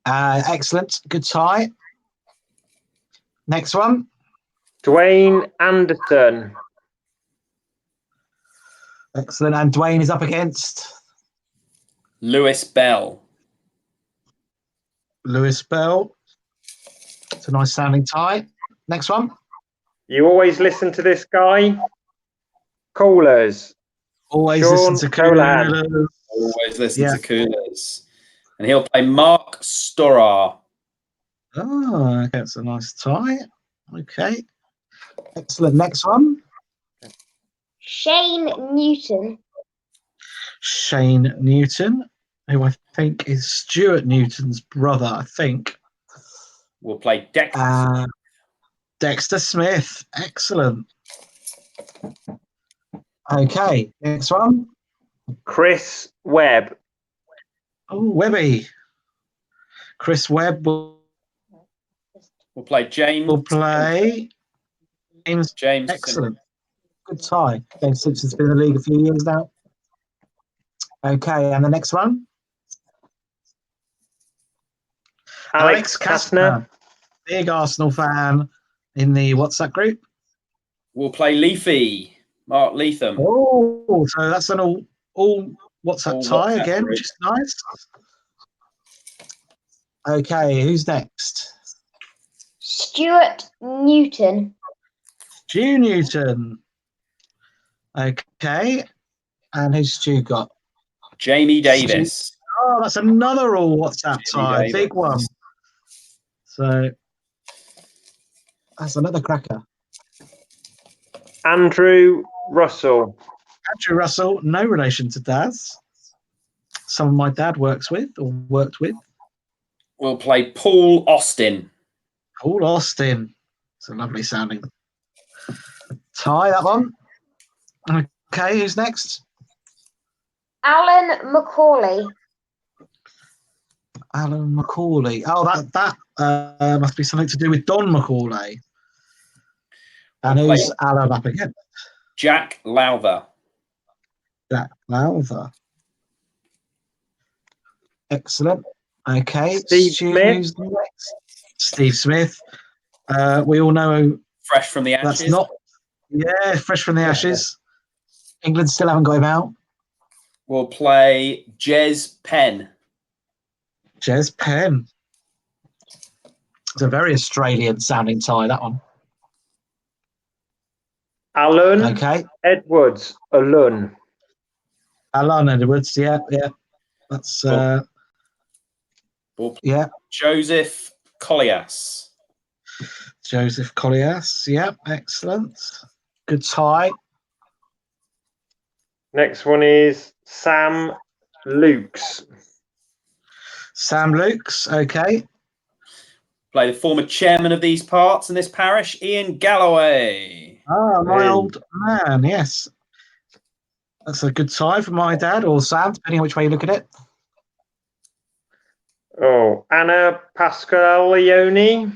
Excellent, good tie. Next one. Dwayne Anderson. Excellent, and Dwayne is up against? Lewis Bell. Lewis Bell. It's a nice sounding tie. Next one. You always listen to this guy. Callers. Always Sean listen to Colahan. Coolers. Always listen Yeah. to Coolers. And he'll play Mark Storar. Oh, that's a nice tie. Okay. Excellent. Next one. Shane Newton. Shane Newton, who I think is Stuart Newton's brother, I think. We'll play Dexter. Dexter Smith. Excellent. Okay, next one. Chris Webb. Oh, Webby. Chris Webb will play James. James. Excellent. Good tie. James Simpson's been in the league a few years now. Okay, and the next one. Alex Kastner. Big Arsenal fan in the WhatsApp group. We'll play Leafy. Mark Leatham. Oh, so that's an all WhatsApp tie WhatsApp again, group. which is nice. Okay, who's next? Stuart Newton. Stu Newton. Okay, and who's Stu got? Jamie Davis. Oh, that's another all WhatsApp Jamie tie, Davis. big one. So that's another cracker. Andrew Russell. Andrew Russell, no relation to Daz. Someone my dad worked with. We'll play Paul Austin. Paul Austin. It's a lovely sounding tie, that one. Okay, who's next? Alan Macaulay. Alan Macaulay. Oh, that must be something to do with Don Macaulay. And We'll who's play Alan up again? Jack Lowther. Jack Lowther. Excellent. Okay. Steve Smith. Who's next? Steve Smith. We all know Fresh from the ashes. that's not. Yeah, fresh from the ashes. England still haven't got him out. We'll play Jez Penn. Jez Penn. It's a very Australian sounding tie, that one. Alan Okay. Edwards. Alun. Alan Edwards, yeah. That's We'll play yeah. Joseph Collias. Joseph Collias, yeah, excellent. Good tie. Next one is Sam Lukes. Sam Lukes, okay. Play the former chairman of these parts in this parish, Ian Galloway. Ah, my old man, yes. That's a good tie for my dad or Sam, depending on which way you look at it. Oh, Anna Pasqualeone.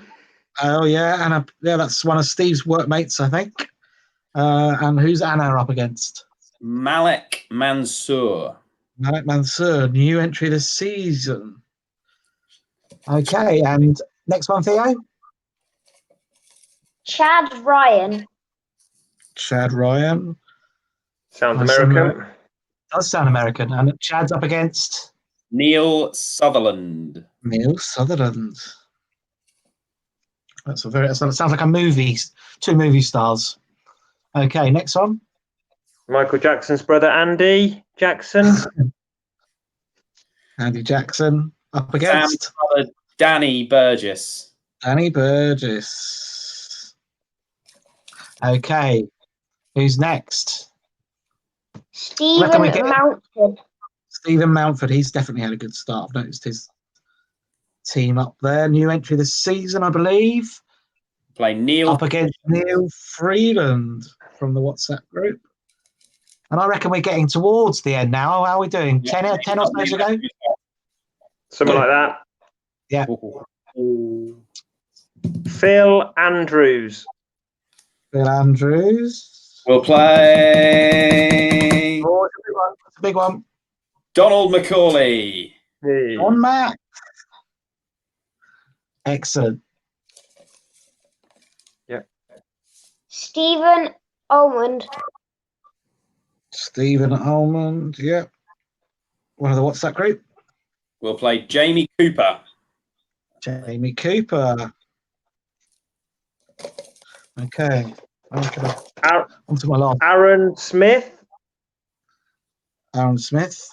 Oh, yeah, Anna. Yeah, that's one of Steve's workmates, I think. And who's Anna up against? Malek Mansour. Malik Mansour, new entry this season. Okay, and next one, Theo? Chad Ryan. Chad Ryan. Sounds Nice American. Does sound American. And Chad's up against? Neil Sutherland. Neil Sutherland. That sounds like a movie. Two movie stars. Okay, next one. Michael Jackson's brother Andy Jackson. Andy Jackson up against? Sam's brother Danny Burgess. Danny Burgess. Okay, who's next? Stephen Mountford. Stephen Mountford. He's definitely had a good start. I've noticed his team up there. New entry this season, I believe. Play Neil. Up against Neil Freeland from the WhatsApp group. And I reckon we're getting towards the end now. How are we doing? 10 or so to go? Something like that. Yeah. Phil Andrews. Phil Andrews. We'll play Oh, it's a big one. Donald Macaulay. Hey. On Matt. Excellent. Stephen Almond. Stephen Almond. Yep. One of the WhatsApp group. We'll play Jamie Cooper. Jamie Cooper. Okay. On to my last. Aaron Smith. Aaron Smith.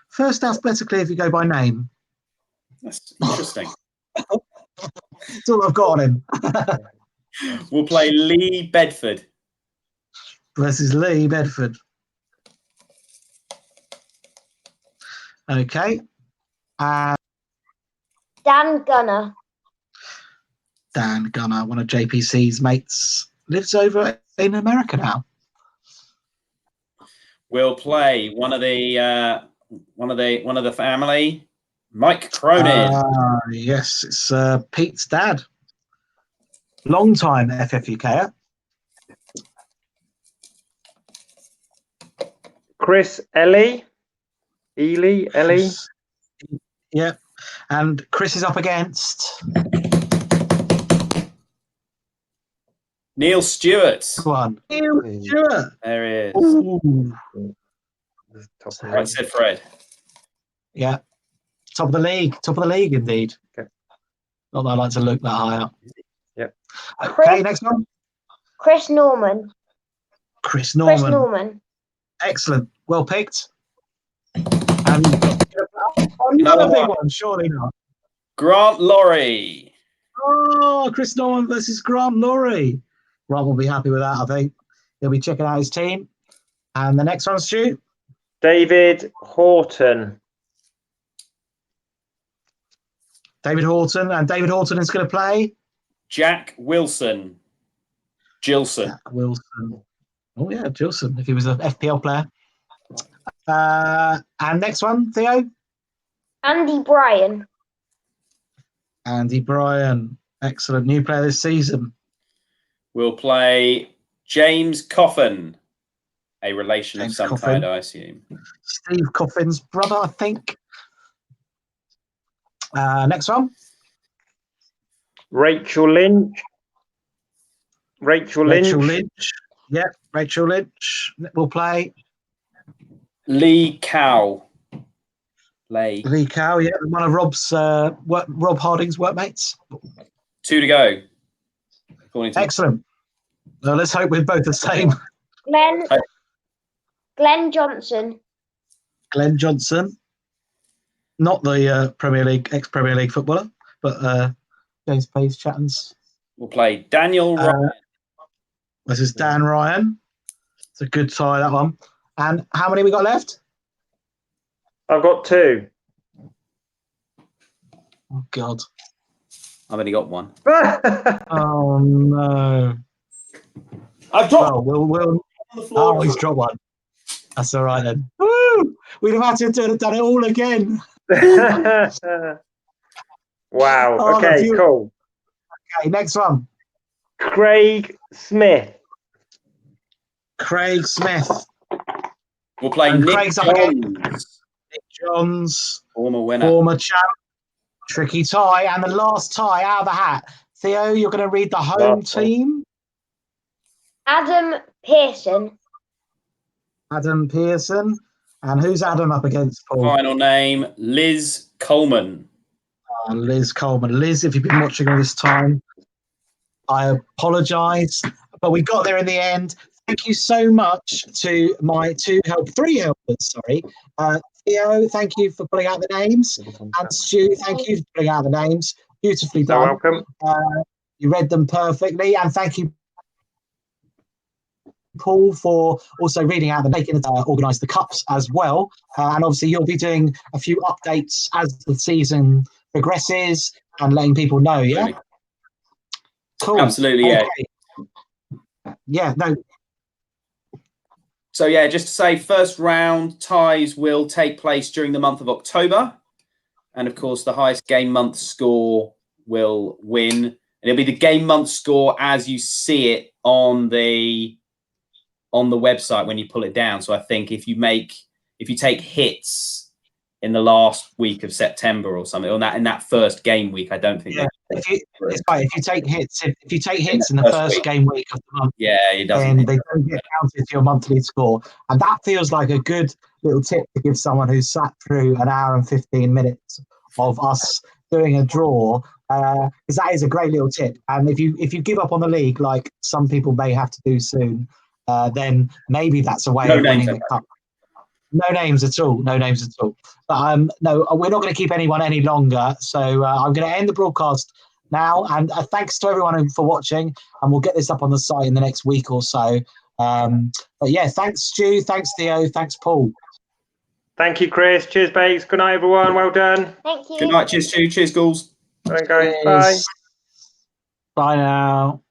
First alphabetically if you go by name. That's interesting. That's all I've got on him. We'll play Lee Bedford. Versus Lee Bedford. Okay. Dan Gunner. Dan Gunner, one of JPC's mates, lives over in America now. We'll play one of the family, Mike Cronin. Yes, it's Pete's dad. Long time FFUKer. Chris Ellie. Ellie. Yeah. And Chris is up against Neil Stewart. one. Neil Stewart. There he is. Ooh. Right, said Fred. Yeah. Top of the league indeed. Okay. Not that I like to look that high up. Yep. Okay, next one. Chris Norman. Chris Norman. Chris Norman. Excellent. Well picked. And another big one, surely not. Grant Laurie. Oh, Chris Norman versus Grant Laurie. Grant will be happy with that, I think. He'll be checking out his team. And the next one, Stu? David Horton. David Horton. And David Horton is going to play? Jack Wilson. Gilson. Jack Wilson. Oh, yeah, Gilson, if he was an FPL player. And next one, Theo? Andy Bryan. Andy Bryan. Excellent. New player this season. We'll play James Coffin, a relation James of some Coffin. kind, I assume. Steve Coffin's brother, I think. Next one. Rachel Lynch. Rachel Lynch. Yeah, Rachel Lynch will play. Lee Cow. Lee Cow, yeah, one of Rob Harding's workmates. 2 to go. Excellent. Well, let's hope we're both the same. Glenn Johnson. Glenn Johnson, not the Premier League, ex-Premier League footballer, but James Page Chatton's. We'll play Daniel Ryan. This is Dan Ryan. It's a good tie, that one. And how many we got left? I've got 2. Oh, God. I've only got 1. Oh, no. I've dropped we'll on the floor. Oh, he's dropped one. That's all right, then. Woo! We'd have had to have done it all again. Wow. Oh, Okay, cool. Okay, next one. Craig Smith. Craig Smith. We'll play And Nick Craig's up Johns. again. Nick Johns. Former winner. Former champ. Tricky tie. And the last tie out of the hat. Theo, you're going to read the home team. Adam Pearson. Adam Pearson. And who's Adam up against, Paul? Final name, Liz Coleman. Liz Coleman. Liz, if you've been watching all this time, I apologise, but we got there in the end. Thank you so much to my three helpers, Theo, thank you for pulling out the names. And Stu, thank you for pulling out the names. Beautifully done. You're welcome. You read them perfectly. And thank you, Paul, for also reading out making organise the cups as well. And obviously you'll be doing a few updates as the season progresses and letting people know, yeah? Cool. Absolutely, yeah. Okay. Yeah, no. So, yeah, just to say, first round ties will take place during the month of October. And, of course, the highest game month score will win. And it'll be the game month score as you see it on the website when you pull it down. So I think if you take hits in the last week of September or something, in that first game week, I don't think. Yeah, if you take hits in the first game week of the month, yeah, it doesn't. Then they don't get counted to your monthly score, and that feels like a good little tip to give someone who's sat through an hour and 15 minutes of us doing a draw. Because that is a great little tip. And if you give up on the league, like some people may have to do soon, then maybe that's a way of winning the cup. No names at all. But no, we're not going to keep anyone any longer. So I'm going to end the broadcast now. And thanks to everyone for watching. And we'll get this up on the site in the next week or so. But yeah, thanks, Stu. Thanks, Theo. Thanks, Paul. Thank you, Chris. Cheers, Bakes. Good night, everyone. Well done. Thank you. Good night. Cheers, Stu. Cheers, Ghouls. Bye, guys. Bye. Bye now.